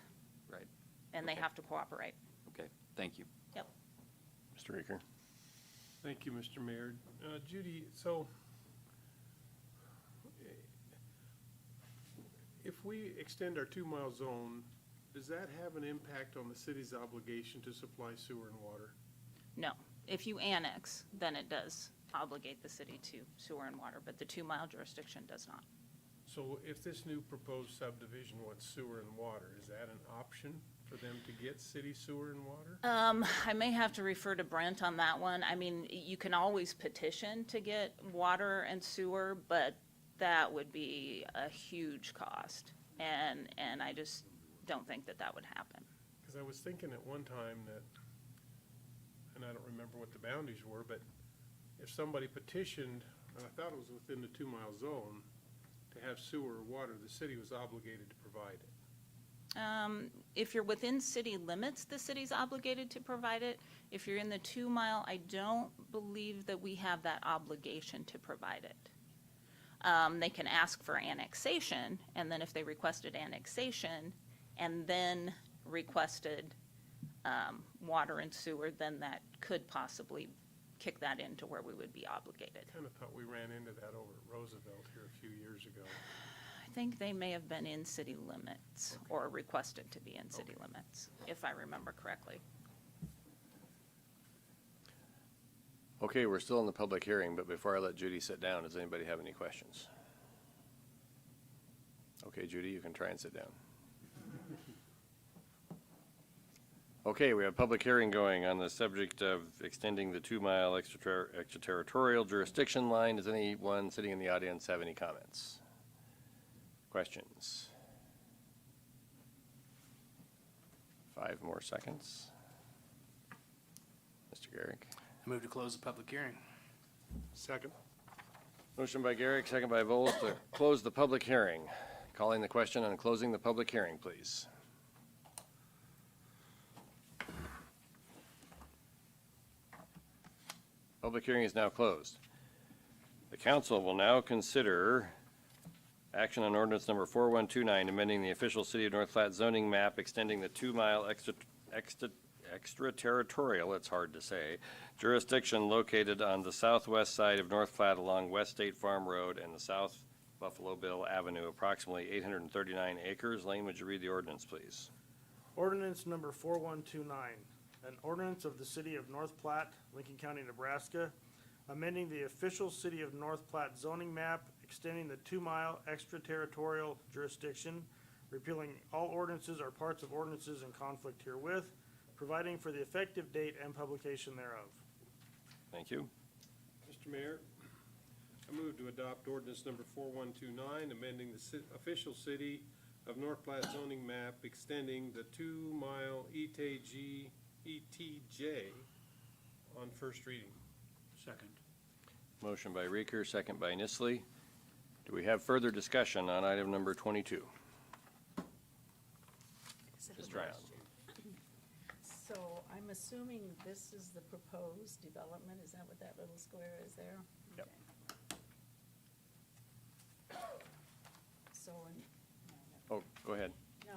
Right, and they Okay. have to cooperate. okay, thank you. Yep. Mr. Reeker? Thank you, Mr. Mayor. Judy, so if we extend our 2 mile zone does that have an impact on the city's obligation to supply sewer and water? No. If you annex, then it does obligate the city to sewer and water, but the 2-mile jurisdiction does not. So if this new proposed subdivision wants sewer and water, is that an option for them to get city sewer and water? I may have to refer to Brent on that one. I mean, you can always petition to get water and sewer, but that would be a huge cost. And I just don't think that that would happen. Because I was thinking at one time that, and I don't remember what the boundaries were, but if somebody petitioned, and I thought it was within the 2-mile zone, to have sewer or water, the city was obligated to provide it. If you're within city limits, the city's obligated to provide it. If you're in the 2-mile, I don't believe that we have that obligation to provide it. They can ask for annexation, and then if they requested annexation and then requested water and sewer, then that could possibly kick that into where we would be obligated. Kind of thought we ran into that over at Roosevelt here a few years ago. I think they may have been in city limits or requested to be in city limits, if I remember correctly. Okay, we're still in the public hearing, but before I let Judy sit down, does anybody have any questions? Okay, Judy, you can try and sit down. Okay, we have public hearing going on the subject of extending the 2-mile extraterritorial jurisdiction line. Does anyone sitting in the audience have any comments? Questions? 5 more seconds. Mr. Garrick. I move to close the public hearing. Second. Motion by Garrick, second by Vols to close the public hearing. Calling the question on closing the public hearing, please. Public hearing is now closed. The council will now consider action on ordinance number 4129, amending the official City of North Platte zoning map, extending the 2-mile extraterritorial, it's hard to say, jurisdiction located on the southwest side of North Platte along West State Farm Road and the South Buffalo Bill Avenue, approximately 839 acres. Lane, would you read the ordinance, please? Ordinance number 4129, an ordinance of the City of North Platte, Lincoln County, Nebraska, amending the official City of North Platte zoning map, extending the 2-mile extraterritorial jurisdiction, repealing all ordinances or parts of ordinances in conflict herewith, providing for the effective date and publication thereof. Thank you. Mr. Mayor, I move to adopt ordinance number 4129, amending the official City of North Platte zoning map, extending the 2-mile ETJ on first reading. Second. Motion by Reeker, second by Nisley. Do we have further discussion on item number 22? Ms. Tryon. So I'm assuming this is the proposed development, is that what that little square is there? Yep. Okay. So, Oh, go ahead. no,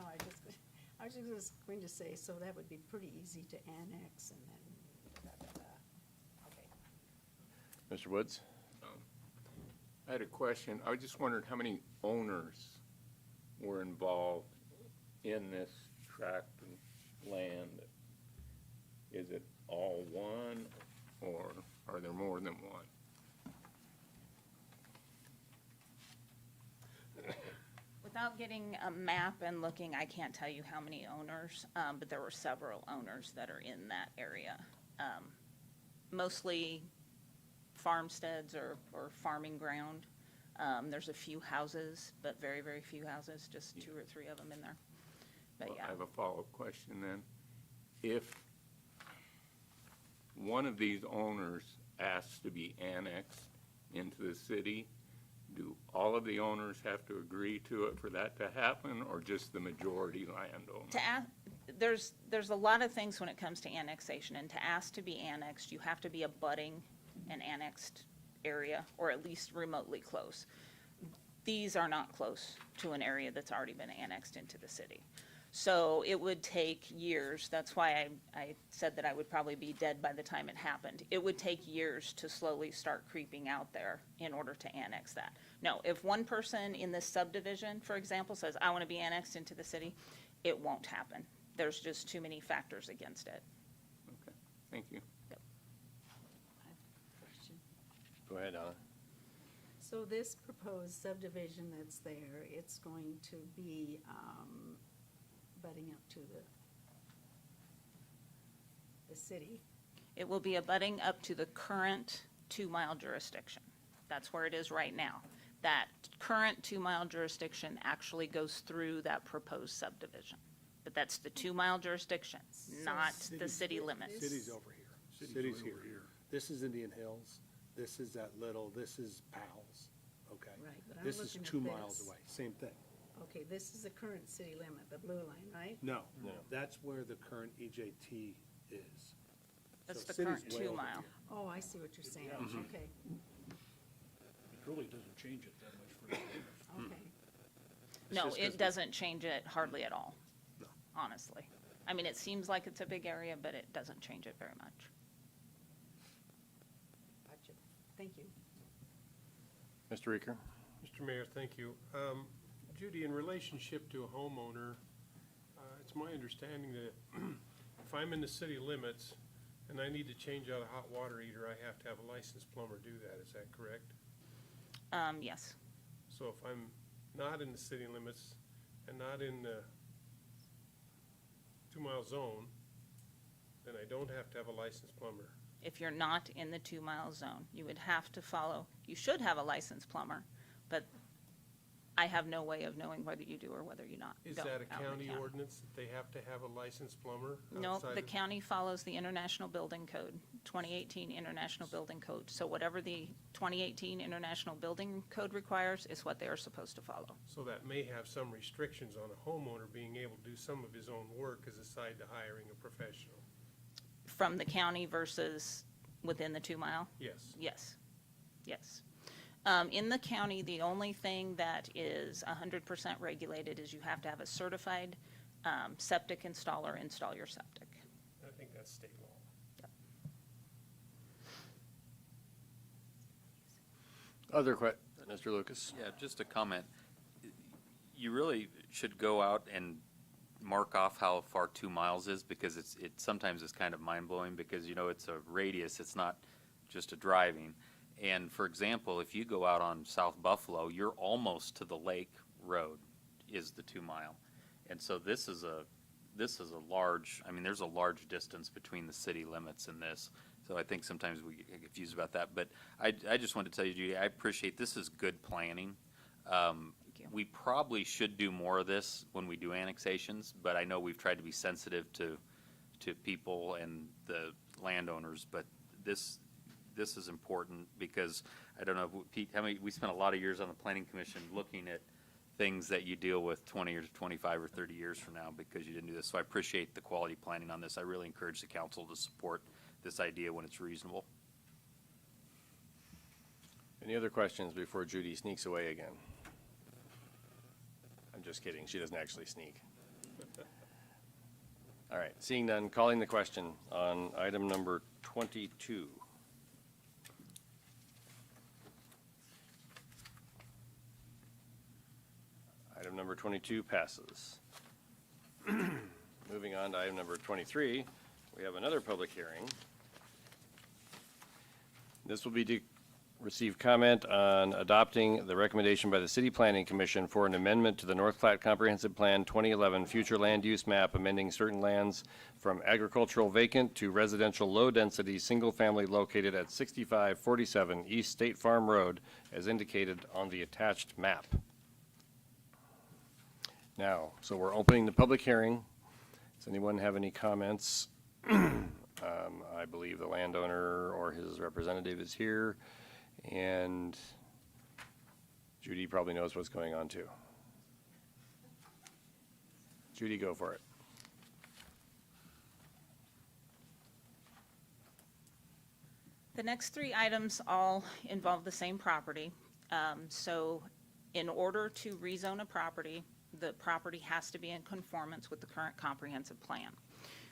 I was just going to say, so that would be pretty easy to annex and then okay. Mr. Woods? I had a question. I just wondered how many owners were involved in this tract of land. Is it all one, or are there more than one? Without getting a map and looking, I can't tell you how many owners, but there were several owners that are in that area. Mostly farmsteads or farming ground. There's a few houses, but very, very few houses, just 2 or 3 of them in there. But Well, yeah. I have a follow-up question then. If one of these owners asks to be annexed into the city, do all of the owners have to agree to it for that to happen, or just the majority landowner? To ask, there's a lot of things when it comes to annexation, and to ask to be annexed, you have to be abutting an annexed area, or at least remotely close. These are not close to an area that's already been annexed into the city. So it would take years. That's why I said that I would probably be dead by the time it happened. It would take years to slowly start creeping out there in order to annex that. No, if one person in this subdivision, for example, says, I want to be annexed into the city, it won't happen. There's just too many factors against it. Okay, thank you. Question. Go ahead, Donna. So this proposed subdivision that's there, it's going to be butting up to the city. It will be abutting up to the current 2-mile jurisdiction. That's where it is right now. That current 2-mile jurisdiction actually goes through that proposed subdivision. But that's the 2-mile jurisdiction, not the city limits. City's over here. City's here. This is Indian Hills, this is that little, this is Powell's, okay? Right, but I'm This is looking at 2 miles this. away, same thing. Okay, this is the current city limit, the blue line, right? No, that's where the current EJT is. That's So the city's current way over 2-mile. here. Oh, I see what you're saying, okay, It really doesn't change it that much for the okay. No, just 'cause it doesn't change it hardly at all, No. honestly. I mean, it seems like it's a big area, but it doesn't change it very much. Gotcha. Thank you. Mr. Reeker? Mr. Mayor, thank you. Judy, in relationship to a homeowner, it's my understanding that if I'm in the city limits and I need to change out a hot water heater, I have to have a licensed plumber do that. Is that correct? Yes. So if I'm not in the city limits and not in the 2-mile zone, then I don't have to have a licensed plumber. If you're not in the 2-mile zone, you would have to follow, you should have a licensed plumber, but I have no way of knowing whether you do or whether you not. Is don't that a out in the county ordinance that they have to have a licensed plumber? No, outside the of- county follows the International Building Code, 2018 International Building Code. So whatever the 2018 International Building Code requires is what they are supposed to follow. So that may have some restrictions on a homeowner being able to do some of his own work as a side to hiring a professional. From the county versus within the 2-mile? Yes. Yes, yes. In the county, the only thing that is 100% regulated is you have to have a certified septic installer install your septic. I think that's state law. Other Mr. Lucas? Yeah, just a comment. You really should go out and mark off how far 2 miles is, because it sometimes is kind of mind-blowing, because, you know, it's a radius, it's not just a driving. And for example, if you go out on South Buffalo, you're almost to the lake road is the 2-mile. And so this is a large, I mean, there's a large distance between the city limits and this. So I think sometimes we get confused about that. But I just wanted to tell you, Judy, I appreciate, this is good planning. you. We probably should do more of this when we do annexations, but I know we've tried to be sensitive to people and the landowners, but this is important, because I don't know, Pete, we spent a lot of years on the planning commission looking at things that you deal with 20 or 25 or 30 years from now because you didn't do this. So I appreciate the quality planning on this. I really encourage the council to support this idea when it's reasonable. Any other questions before Judy sneaks away again? I'm just kidding. She doesn't actually sneak. All right, seeing none, calling the question on item number 22. Item number 22 passes. Moving on to item number 23, we have another public hearing. This will be to receive comment on adopting the recommendation by the City Planning Commission for an amendment to the North Platte Comprehensive Plan 2011 Future Land Use Map, amending certain lands from agricultural vacant to residential low-density, single-family located at 6547 East State Farm Road, as indicated on the attached map. Now, so we're opening the public hearing. Does anyone have any comments? I believe the landowner or his representative is here, and Judy probably knows what's going on too. Judy, go for it. The next three items all involve the same property. So in order to rezone a property, the property has to be in conformance with the current comprehensive plan.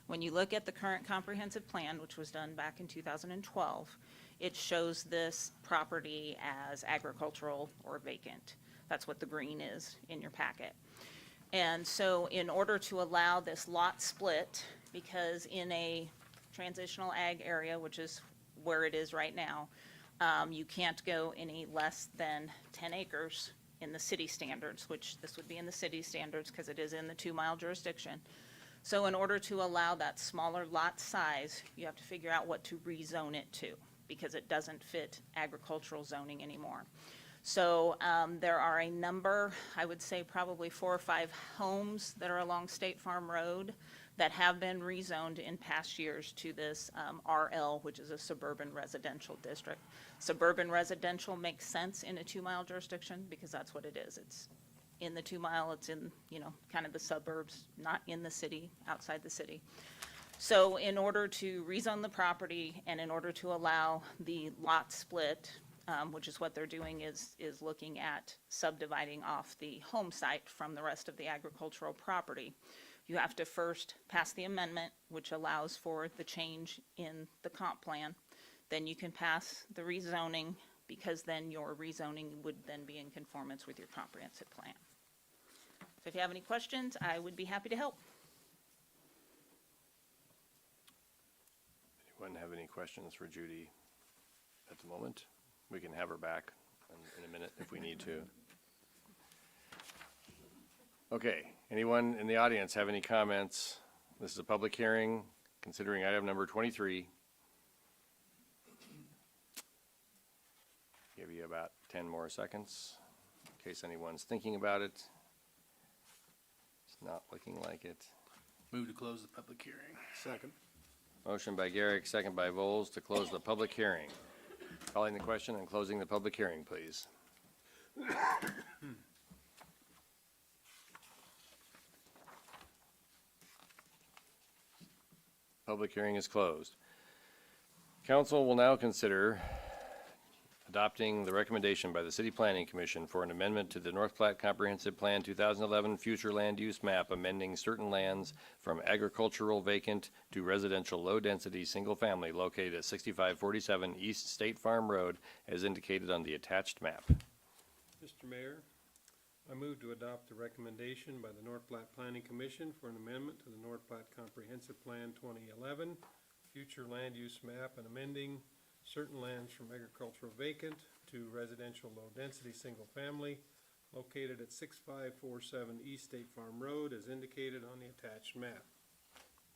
When you look at the current comprehensive plan, which was done back in 2012, it shows this property as agricultural or vacant. That's what the green is in your packet. And so in order to allow this lot split, because in a transitional ag area, which is where it is right now, you can't go any less than 10 acres in the city standards, which this would be in the city standards because it is in the 2-mile jurisdiction. So in order to allow that smaller lot size, you have to figure out what to rezone it to, because it doesn't fit agricultural zoning anymore. So there are a number, I would say probably 4 or 5 homes that are along State Farm Road that have been rezoned in past years to this RL, which is a suburban residential district. Suburban residential makes sense in a 2-mile jurisdiction because that's what it is. It's in the 2-mile, it's in, kind of the suburbs, not in the city, outside the city. So in order to rezone the property and in order to allow the lot split, which is what they're doing, is looking at subdividing off the home site from the rest of the agricultural property. You have to first pass the amendment, which allows for the change in the comp plan. Then you can pass the rezoning, because then your rezoning would then be in conformance with your comprehensive plan. So if you have any questions, I would be happy to help. Anyone have any questions for Judy at the moment? We can have her back in a minute if we need to. Okay, anyone in the audience have any comments? This is a public hearing considering item number 23. Give you about 10 more seconds in case anyone's thinking about it. It's not looking like it. Move to close the public hearing. Second. Motion by Garrick, second by Vols to close the public hearing. Calling the question and closing the public hearing, please. Public hearing is closed. Council will now consider adopting the recommendation by the City Planning Commission for an amendment to the North Platte Comprehensive Plan 2011 Future Land Use Map, amending certain lands from agricultural vacant to residential low-density single-family located at 6547 East State Farm Road as indicated on the attached map. Mr. Mayor, I move to adopt the recommendation by the North Platte Planning Commission for an amendment to the North Platte Comprehensive Plan 2011 Future Land Use Map and amending certain lands from agricultural vacant to residential low-density single-family located at 6547 East State Farm Road as indicated on the attached map.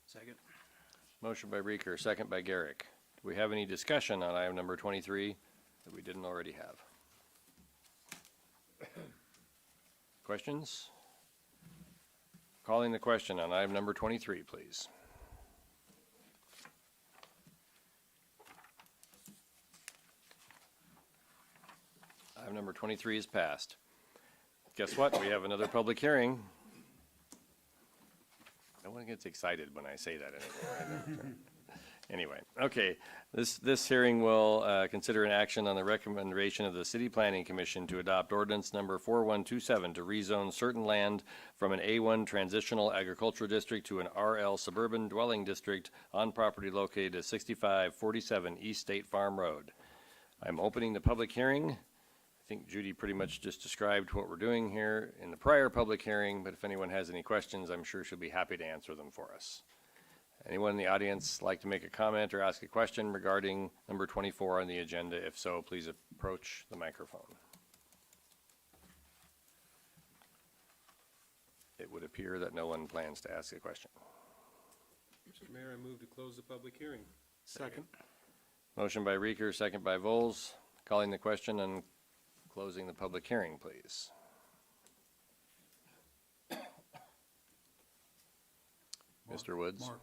Second. Motion by Reeker, second by Garrick. Do we have any discussion on item number 23 that we didn't already have? Questions? Calling the question on item number 23, please. Item number 23 is passed. Guess what? We have another public hearing. No one gets excited when I say that anymore. Anyway, okay. This hearing will consider an action on the recommendation of the City Planning Commission to adopt ordinance number 4127 to rezone certain land from an A1 transitional agricultural district to an RL suburban dwelling district on property located at 6547 East State Farm Road. I'm opening the public hearing. I think Judy pretty much just described what we're doing here in the prior public hearing, but if anyone has any questions, I'm sure she'll be happy to answer them for us. Anyone in the audience like to make a comment or ask a question regarding number 24 on the agenda? If so, please approach the microphone. It would appear that no one plans to ask a question. Mr. Mayor, I move to close the public hearing. Second. Motion by Reeker, second by Vols. Calling the question and closing the public hearing, please. Mr. Woods? Mark.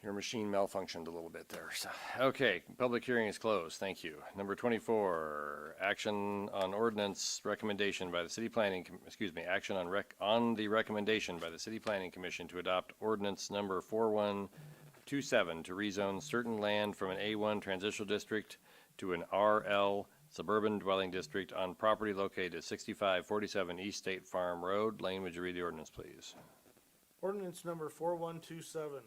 Your machine malfunctioned a little bit there. So, okay, public hearing is closed. Thank you. Number 24, action on ordinance recommendation by the City Planning, action on the recommendation by the City Planning Commission to adopt ordinance number 4127 to rezone certain land from an A1 transitional district to an RL suburban dwelling district on property located at 6547 East State Farm Road. Lane, would you read the ordinance, please? Ordinance number 4127,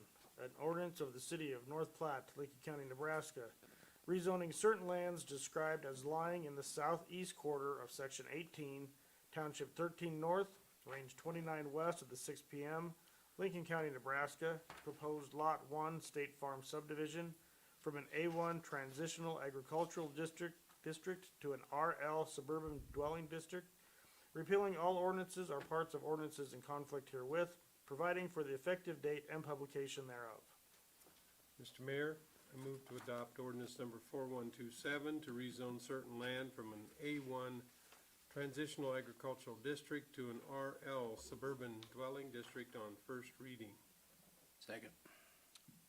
an ordinance of the city of North Platte, Lincoln County, Nebraska, rezoning certain lands described as lying in the southeast quarter of section 18, township 13 north, range 29 west of the 6 p.m., Lincoln County, Nebraska, proposed lot 1 State Farm subdivision from an A1 transitional agricultural district to an RL suburban dwelling district, repealing all ordinances or parts of ordinances in conflict herewith, providing for the effective date and publication thereof. Mr. Mayor, I move to adopt ordinance number 4127 to rezone certain land from an A1 transitional agricultural district to an RL suburban dwelling district on first reading. Second.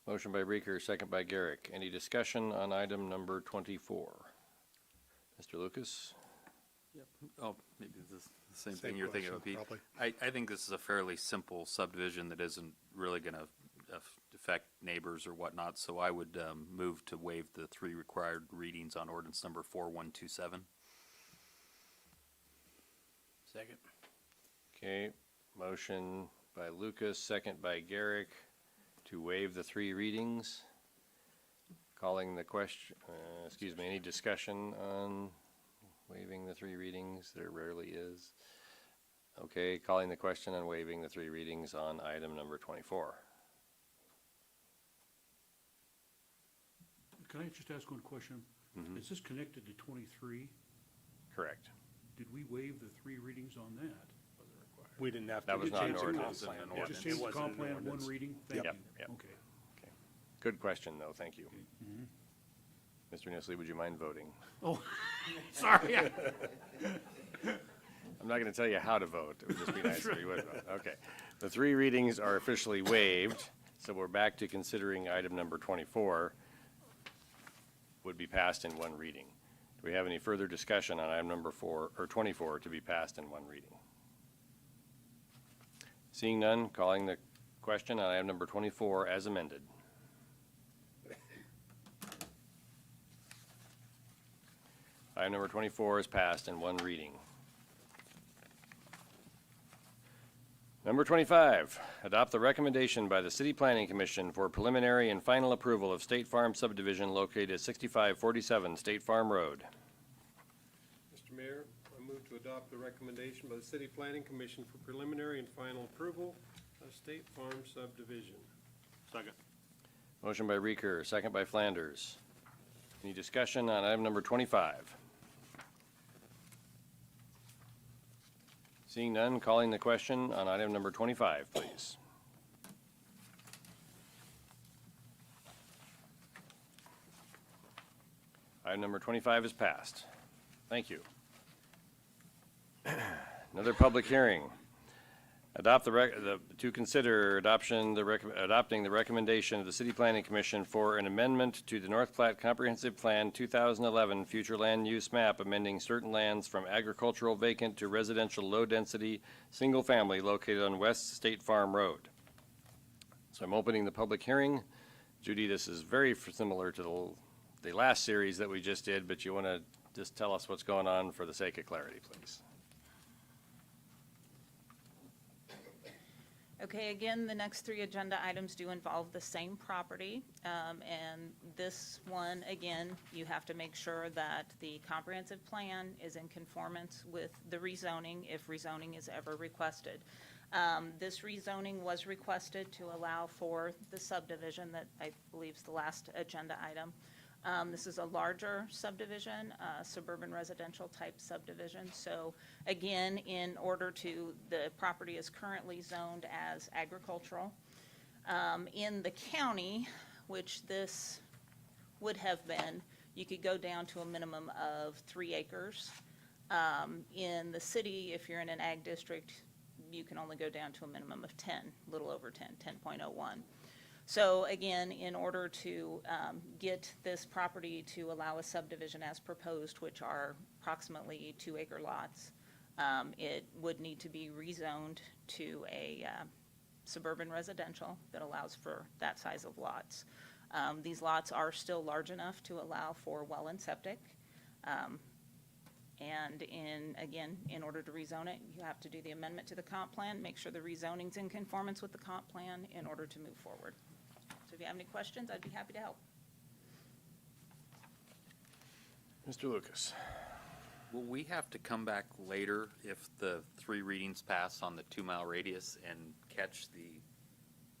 Motion by Reeker, second by Garrick. Any discussion on item number 24? Mr. Lucas? Oh, maybe this is the same thing Same you're thinking it would question, be. probably. I think this is a fairly simple subdivision that isn't really going to affect neighbors or whatnot, so I would move to waive the 3 required readings on ordinance number 4127. Second. Okay, motion by Lucas, second by Garrick to waive the 3 readings. Calling the question, any discussion on waiving the 3 readings? There rarely is. Okay, calling the question on waiving the 3 readings on item number 24. Can I just ask one question? Is this connected to 23? Correct. Did we waive the 3 readings on that? We didn't have to. That was not an change the ordinance. comp plan. Yeah. Just It change the wasn't comp an plan, one ordinance. reading? Thank Yep, you. yep. Okay. Good question, though, thank you. Mr. Nisley, would you mind voting? Oh, sorry. I'm not going to tell you how to vote. It would just be nice if you would vote. Okay. The 3 readings are officially waived, so we're back to considering item number 24 would be passed in 1 reading. Do we have any further discussion on item number 24 to be passed in 1 reading? Seeing none, calling the question on item number 24 as amended. Item number 24 is passed in 1 reading. Number 25, adopt the recommendation by the City Planning Commission for preliminary and final approval of State Farm subdivision located at 6547 State Farm Road. Mr. Mayor, I move to adopt the recommendation by the City Planning Commission for preliminary and final approval of State Farm subdivision. Second. Motion by Reeker, second by Flanders. Any discussion on item number 25? Seeing none, calling the question on item number 25, please. Item number 25 is passed. Thank you. Another public hearing. To consider adopting the recommendation of the City Planning Commission for an amendment to the North Platte Comprehensive Plan 2011 Future Land Use Map, amending certain lands from agricultural vacant to residential low-density, single-family located on West State Farm Road. So I'm opening the public hearing. Judy, this is very similar to the last series that we just did, but you want to just tell us what's going on for the sake of clarity, please. Okay, again, the next 3 agenda items do involve the same property. And this one, again, you have to make sure that the comprehensive plan is in conformance with the rezoning, if rezoning is ever requested. This rezoning was requested to allow for the subdivision that I believe is the last agenda item. This is a larger subdivision, suburban residential type subdivision. So again, in order to, the property is currently zoned as agricultural. In the county, which this would have been, you could go down to a minimum of 3 acres. In the city, if you're in an ag district, you can only go down to a minimum of 10, a little over 10, 10.01. So again, in order to get this property to allow a subdivision as proposed, which are approximately 2-acre lots, it would need to be rezoned to a suburban residential that allows for that size of lots. These lots are still large enough to allow for well and septic. And in order to rezone it, you have to do the amendment to the comp plan, make sure the rezoning's in conformance with the comp plan in order to move forward. So if you have any questions, I'd be happy to help. Mr. Lucas. Will we have to come back later if the 3 readings pass on the 2-mile radius and catch the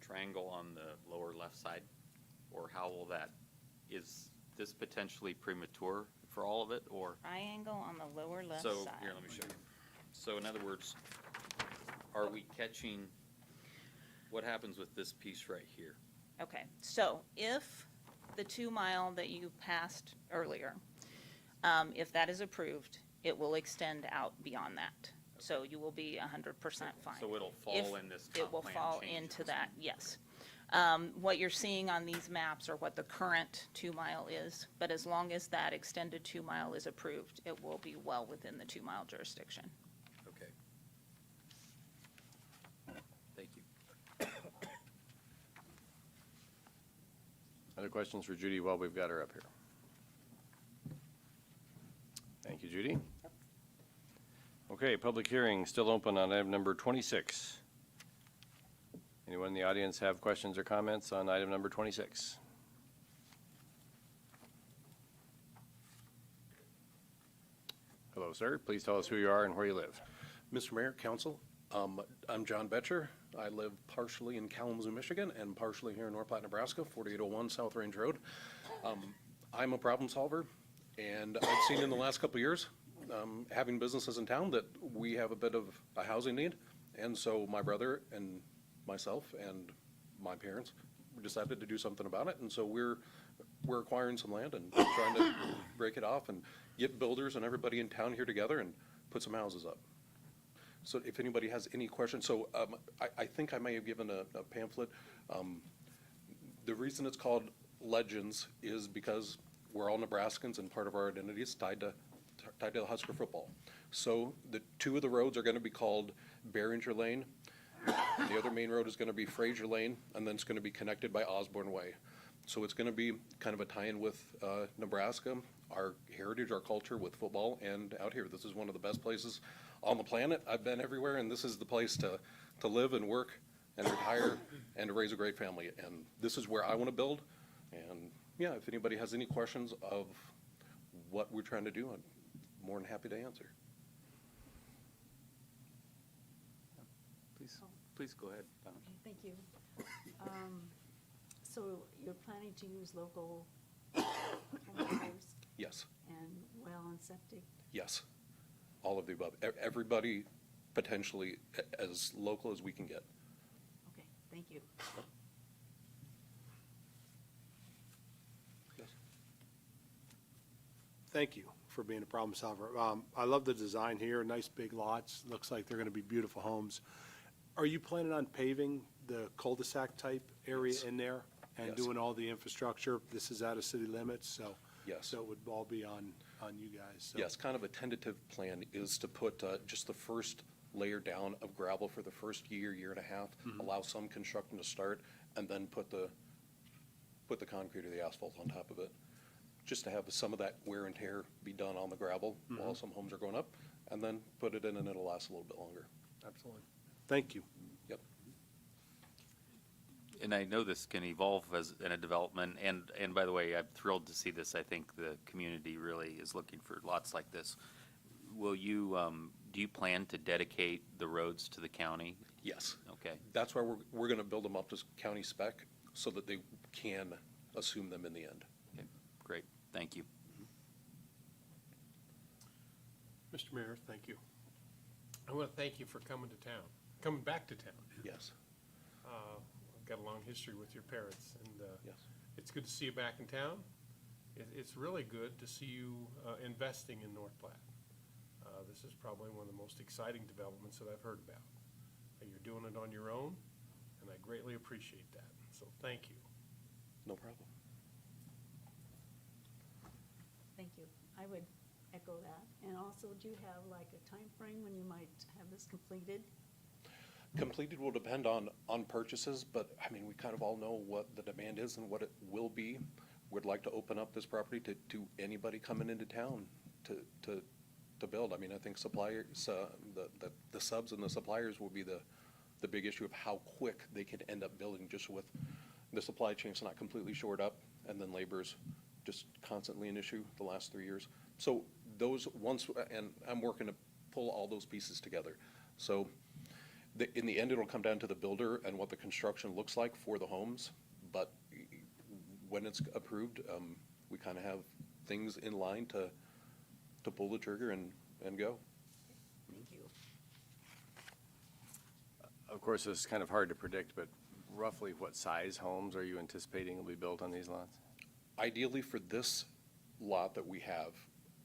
triangle on the lower left side? Or how will that, is this potentially premature for all of it, or? Triangle on the lower left So, side. here, let me show you. So in other words, are we catching, what happens with this piece right here? Okay, so if the 2-mile that you passed earlier, if that is approved, it will extend out beyond that. So you will be 100% fine. So it'll fall If in this it comp will plan fall changes. into that, yes. What you're seeing on these maps are what the current 2-mile is, but as long as that extended 2-mile is approved, it will be well within the 2-mile jurisdiction. Okay. Thank you. Other questions for Judy while we've got her up here? Thank you, Judy. Okay, public hearing still open on item number 26. Anyone in the audience have questions or comments on item number 26? Hello, sir. Please tell us who you are and where you live. Mr. Mayor, Council, I'm John Betcher. I live partially in Kalamazoo, Michigan, and partially here in North Platte, Nebraska, 4801 South Range Road. I'm a problem solver, and I've seen in the last couple of years, having businesses in town, that we have a bit of a housing need. And so my brother and myself and my parents decided to do something about it. And so we're acquiring some land and trying to break it off and get builders and everybody in town here together and put some houses up. So if anybody has any questions, so I think I may have given a pamphlet. The reason it's called Legends is because we're all Nebraskans and part of our identity is tied to the Husker football. So the 2 of the roads are going to be called Behringer Lane. The other main road is going to be Fraser Lane, and then it's going to be connected by Osborne Way. So it's going to be kind of a tie-in with Nebraska, our heritage, our culture with football, and out here. This is one of the best places on the planet. I've been everywhere, and this is the place to live and work and retire and to raise a great family. And this is where I want to build. And yeah, if anybody has any questions of what we're trying to do, I'm more than happy to answer. Please go ahead, Donna. Okay, thank you. So you're planning to use local homeowners Yes, and well and septic? yes, all of the above. Everybody potentially as local as we can get. Okay, thank you. Thank you for being a problem solver. I love the design here, nice big lots, looks like they're going to be beautiful homes. Are you planning on paving the cul-de-sac type area Yes. in there? And Yes. doing all the infrastructure? This is out of city limits, so. Yes. So it would all be on you guys, so. Yes, kind of a tentative plan is to put just the first layer down of gravel for the first year, year and a half, allow some construction to start, and then put the concrete or the asphalt on top of it. Just to have some of that wear and tear be done on the gravel while some homes are going up, and then put it in and it'll last a little bit longer. Absolutely. Thank you. Yep. And I know this can evolve as in a development, and by the way, I'm thrilled to see this. I think the community really is looking for lots like this. Will you, do you plan to dedicate the roads to the county? Yes. Okay, That's why we're gonna build them up to county spec so that they can assume them in the end. okay, great, thank you. Mr. Mayor, thank you. I want to thank you for coming back to town. Yes. I've got a long history with your parents, and Yes. it's good to see you back in town. It's really good to see you investing in North Platte. This is probably one of the most exciting developments that I've heard about. You're doing it on your own, and I greatly appreciate that. So thank you. No problem. Thank you. I would echo that. And also, do you have like a time frame when you might have this completed? Completed will depend on purchases, but I mean, we kind of all know what the demand is and what it will be. Would like to open up this property to anybody coming into town to to build. I mean, I think suppliers, the subs and the suppliers will be the big issue of how quick they can end up building, just with the supply chain's not completely shored up, and then labor's just constantly an issue the last 3 years. So those, and I'm working to pull all those pieces together. So in the end, it'll come down to the builder and what the construction looks like for the homes, but when it's approved, we kind of have things in line to pull the trigger and go. Thank you. Of course, it's kind of hard to predict, but roughly what size homes are you anticipating will be built on these lots? Ideally, for this lot that we have,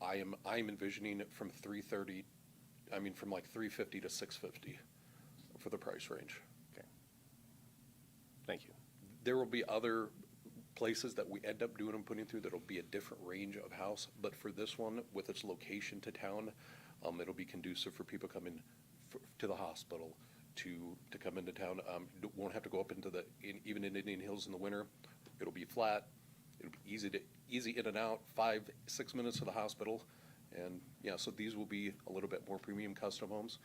I'm envisioning it from 330, from like 350 to 650 for the price range. Okay. Thank you. There will be other places that we end up doing and putting through that'll be a different range of house, but for this one, with its location to town, it'll be conducive for people coming to the hospital, to come into town. Won't have to go up into even in Indian Hills in the winter. It'll be flat. It'll be easy in and out, 5-6 minutes to the hospital. And yeah, so these will be a little bit more premium custom homes.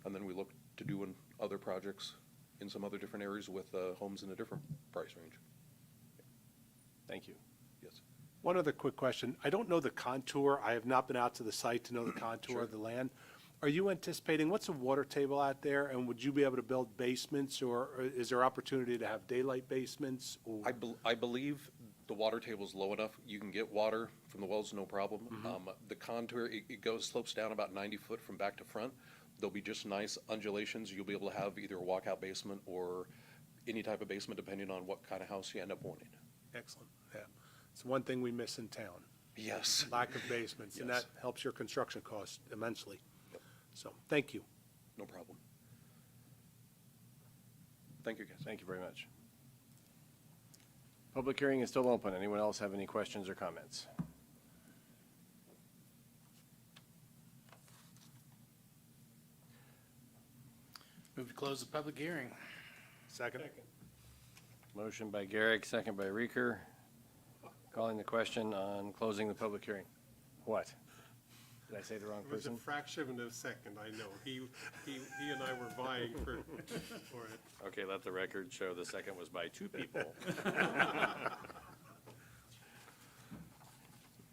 And then we look to doing other projects in some other different areas with homes in a different price range. Thank you. Yes. One other quick question. I don't know the contour. I have not been out to the site to know the contour of the land. Are you anticipating, what's a water table out there, and would you be able to build basements, or is there opportunity to have daylight basements? Or? I believe the water table's low enough. You can get water from the wells, no problem. The contour, it slopes down about 90 foot from back to front. There'll be just nice undulations. You'll be able to have either a walkout basement or any type of basement, depending on what kind of house you end up wanting. Excellent, yeah. It's one thing we miss in town. Yes. Lack of basements, and Yes. that helps your construction costs immensely. So, thank you. No problem. Thank you, guys. Thank you very much. Public hearing is still open. Anyone else have any questions or comments? Move to close the public hearing. Second? Motion by Garrick, second by Reeker. Calling the question on closing the public hearing. What? Did I say the wrong It was a person? fraction of a second, I know. He and I were vying for it. Okay, let the record show the second was by 2 people.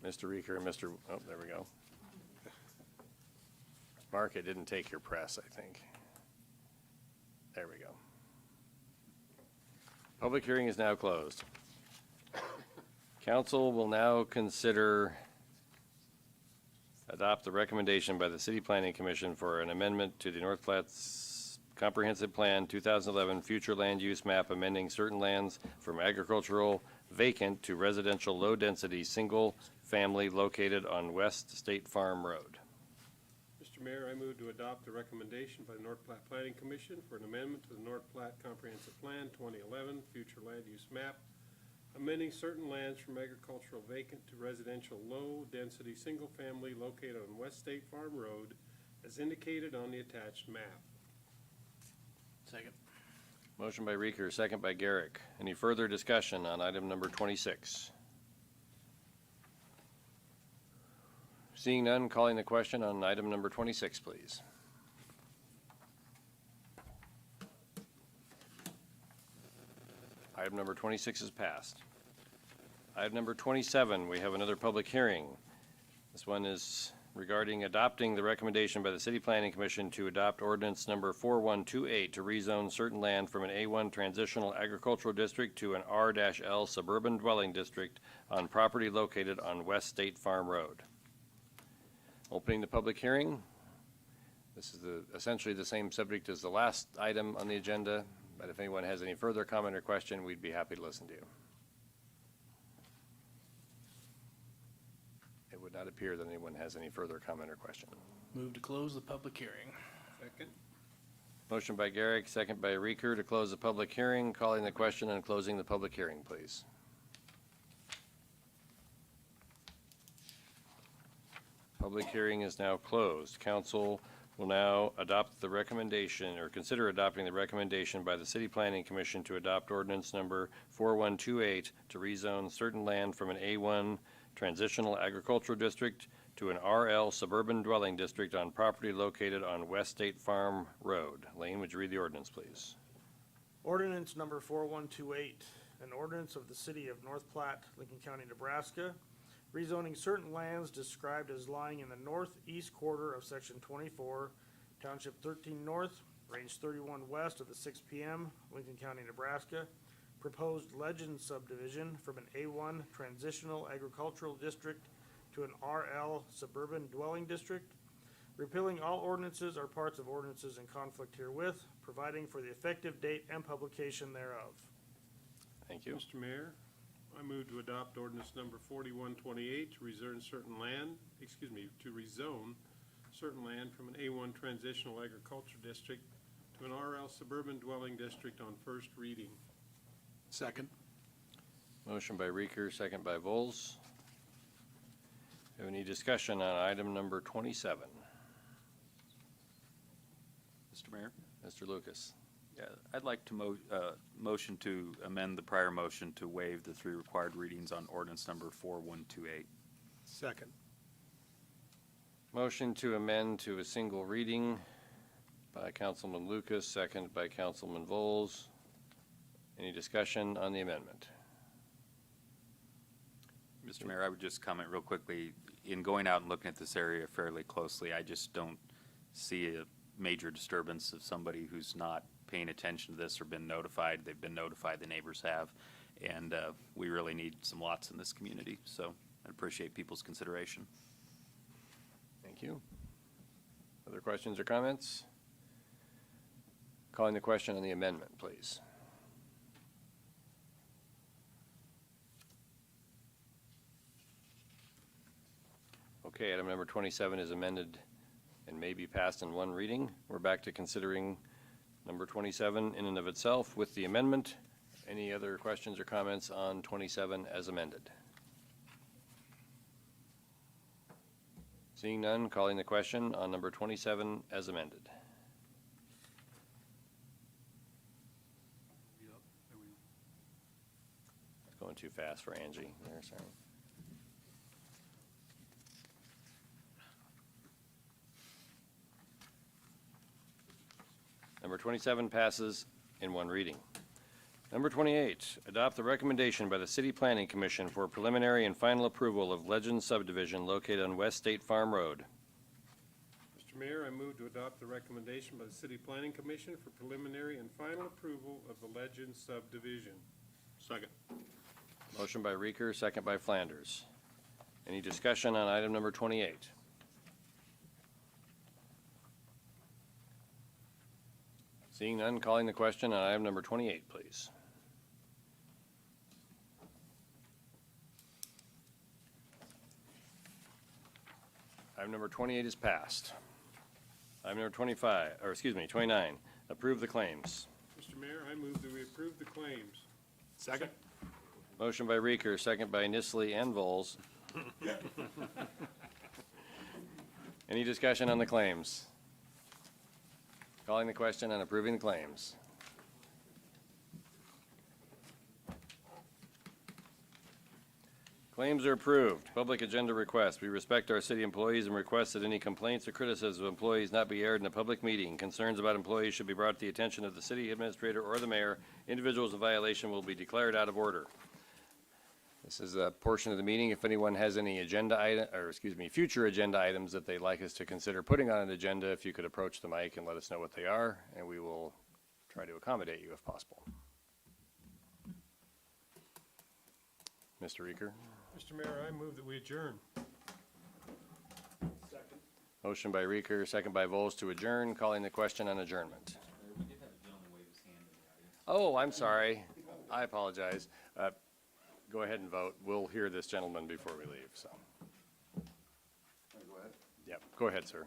Mr. Reeker and Mr., oh, there we go. Mark, it didn't take your press, I think. There we go. Public hearing is now closed. Council will now consider adopt the recommendation by the City Planning Commission for an amendment to the North Platte's Comprehensive Plan 2011 Future Land Use Map, amending certain lands from agricultural vacant to residential low-density single-family located on West State Farm Road. Mr. Mayor, I move to adopt the recommendation by the North Platte Planning Commission for an amendment to the North Platte Comprehensive Plan 2011 Future Land Use Map, amending certain lands from agricultural vacant to residential low-density single-family located on West State Farm Road as indicated on the attached map. Second. Motion by Reeker, second by Garrick. Any further discussion on item number 26? Seeing none, calling the question on item number 26, please. Item number 26 is passed. Item number 27, we have another public hearing. This one is regarding adopting the recommendation by the City Planning Commission to adopt ordinance number 4128 to rezone certain land from an A1 transitional agricultural district to an R-L suburban dwelling district on property located on West State Farm Road. Opening the public hearing. This is essentially the same subject as the last item on the agenda, but if anyone has any further comment or question, we'd be happy to listen to you. It would not appear that anyone has any further comment or question. Move to close the public hearing. Second? Motion by Garrick, second by Reeker to close the public hearing. Calling the question and closing the public hearing, please. Public hearing is now closed. Council will now adopt the recommendation, or consider adopting the recommendation by the City Planning Commission to adopt ordinance number 4128 to rezone certain land from an A1 transitional agricultural district to an RL suburban dwelling district on property located on West State Farm Road. Lane, would you read the ordinance, please? Ordinance number 4128, an ordinance of the city of North Platte, Lincoln County, Nebraska, rezoning certain lands described as lying in the northeast quarter of section 24, township 13 north, range 31 west of the 6 PM, Lincoln County, Nebraska, proposed legend subdivision from an A1 transitional agricultural district to an RL suburban dwelling district, repealing all ordinances or parts of ordinances in conflict herewith, providing for the effective date and publication thereof. Thank you. Mr. Mayor, I move to adopt ordinance number 4128 to rezone certain land, to rezone certain land from an A1 transitional agriculture district to an RL suburban dwelling district on first reading. Second. Motion by Reeker, second by Vols. Have any discussion on item number 27? Mr. Mayor? Mr. Lucas. Yeah, I'd like to motion to amend the prior motion to waive the 3 required readings on ordinance number 4128. Second. Motion to amend to a single reading by Councilman Lucas, second by Councilman Vols. Any discussion on the amendment? Mr. Mayor, I would just comment real quickly. In going out and looking at this area fairly closely, I just don't see a major disturbance of somebody who's not paying attention to this or been notified. They've been notified, the neighbors have, and we really need some lots in this community, so I appreciate people's consideration. Thank you. Other questions or comments? Calling the question on the amendment, please. Okay, item number 27 is amended and may be passed in one reading. We're back to considering number 27 in and of itself with the amendment. Any other questions or comments on 27 as amended? Seeing none, calling the question on number 27 as amended. It's going too fast for Angie there, sorry. Number 27 passes in one reading. Number 28, adopt the recommendation by the City Planning Commission for preliminary and final approval of Legend subdivision located on West State Farm Road. Mr. Mayor, I move to adopt the recommendation by the City Planning Commission for preliminary and final approval of the Legend subdivision. Second. Motion by Reeker, second by Flanders. Any discussion on item number 28? Seeing none, calling the question on item number 28, please. Item number 28 is passed. Item number 29, approve the claims. Mr. Mayor, I move that we approve the claims. Second. Motion by Reeker, second by Nisley and Vols. Any discussion on the claims? Calling the question on approving the claims. Claims are approved. Public agenda request. We respect our city employees and request that any complaints or criticisms of employees not be aired in a public meeting. Concerns about employees should be brought to the attention of the city administrator or the mayor. Individuals in violation will be declared out of order. This is a portion of the meeting. If anyone has any future agenda items that they'd like us to consider putting on an agenda, if you could approach the mic and let us know what they are, and we will try to accommodate you if possible. Mr. Reeker. Mr. Mayor, I move that we adjourn. Second. Motion by Reeker, second by Vols to adjourn. Calling the question on adjournment. Oh, I'm sorry. I apologize. Go ahead and vote. We'll hear this gentleman before we leave, so. Go ahead. Yep, go ahead, sir.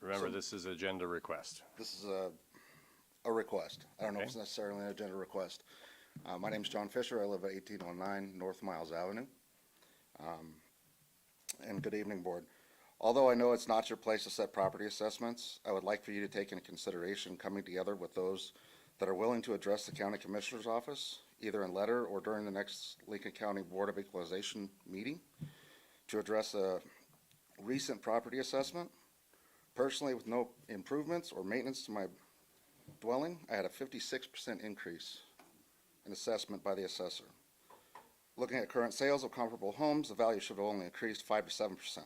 Remember, this is agenda request. This is a request. I don't know if Okay. it's necessarily an agenda request. My name's John Fisher. I live at 1809 North Miles Avenue. And good evening, Board. Although I know it's not your place to set property assessments, I would like for you to take into consideration coming together with those that are willing to address the County Commissioner's Office, either in letter or during the next Lincoln County Board of Equalization meeting. to address a recent property assessment. Personally, with no improvements or maintenance to my dwelling, I had a 56% increase in assessment by the assessor. Looking at current sales of comparable homes, the value should have only increased 5 to 7%.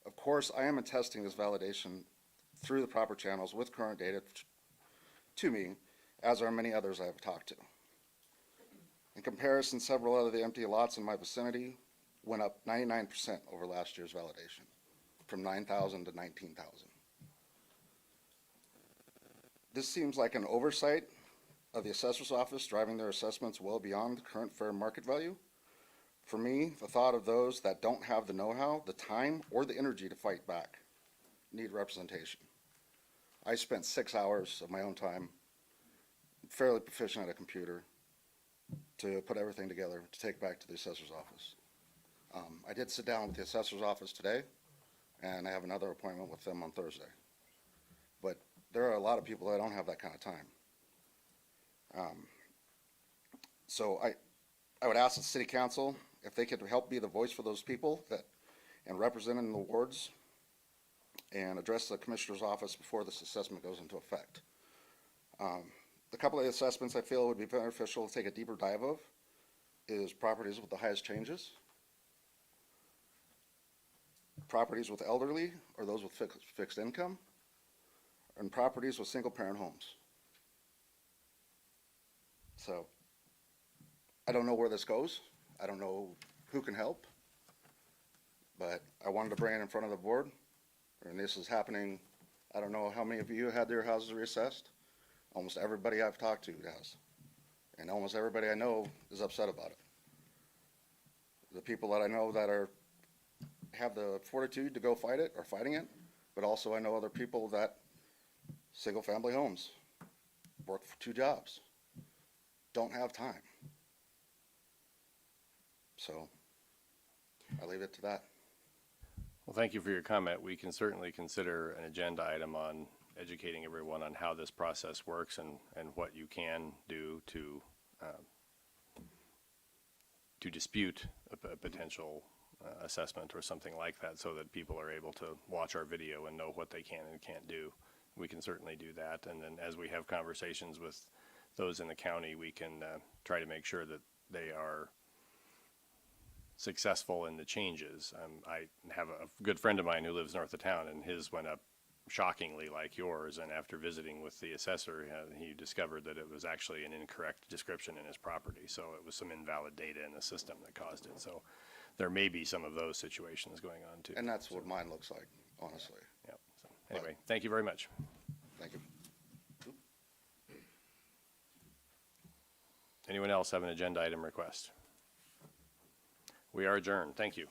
Of course, I am attesting this validation through the proper channels with current data to me, as are many others I have talked to. In comparison, several of the empty lots in my vicinity went up 99% over last year's validation, from 9,000 to 19,000. This seems like an oversight of the assessor's office driving their assessments well beyond the current fair market value. For me, the thought of those that don't have the know-how, the time, or the energy to fight back need representation. I spent 6 hours of my own time, fairly proficient at a computer, to put everything together to take back to the assessor's office. I did sit down with the assessor's office today, and I have another appointment with them on Thursday. But there are a lot of people that don't have that kind of time. So I would ask the city council if they could help be the voice for those people and represent in the wards and address the commissioner's office before this assessment goes into effect. The couple of assessments I feel would be beneficial to take a deeper dive of is properties with the highest changes, properties with elderly or those with fixed income, and properties with single-parent homes. So I don't know where this goes. I don't know who can help, but I wanted to bring it in front of the board. And this is happening, I don't know how many of you had their houses reassessed. Almost everybody I've talked to has. And almost everybody I know is upset about it. The people that I know that have the fortitude to go fight it are fighting it, but also I know other people that single-family homes, work for 2 jobs, don't have time. So I leave it to that. Well, thank you for your comment. We can certainly consider an agenda item on educating everyone on how this process works and what you can do to dispute a potential assessment or something like that, so that people are able to watch our video and know what they can and can't do. We can certainly do that. And then as we have conversations with those in the county, we can try to make sure that they are successful in the changes. I have a good friend of mine who lives north of town, and his went up shockingly like yours, and after visiting with the assessor, he discovered that it was actually an incorrect description in his property, so it was some invalid data in the system that caused it. So there may be some of those situations going on too. And that's what mine looks like, honestly. Yep. So anyway, thank you very much. Thank you. Anyone else have an agenda item request? We are adjourned. Thank you.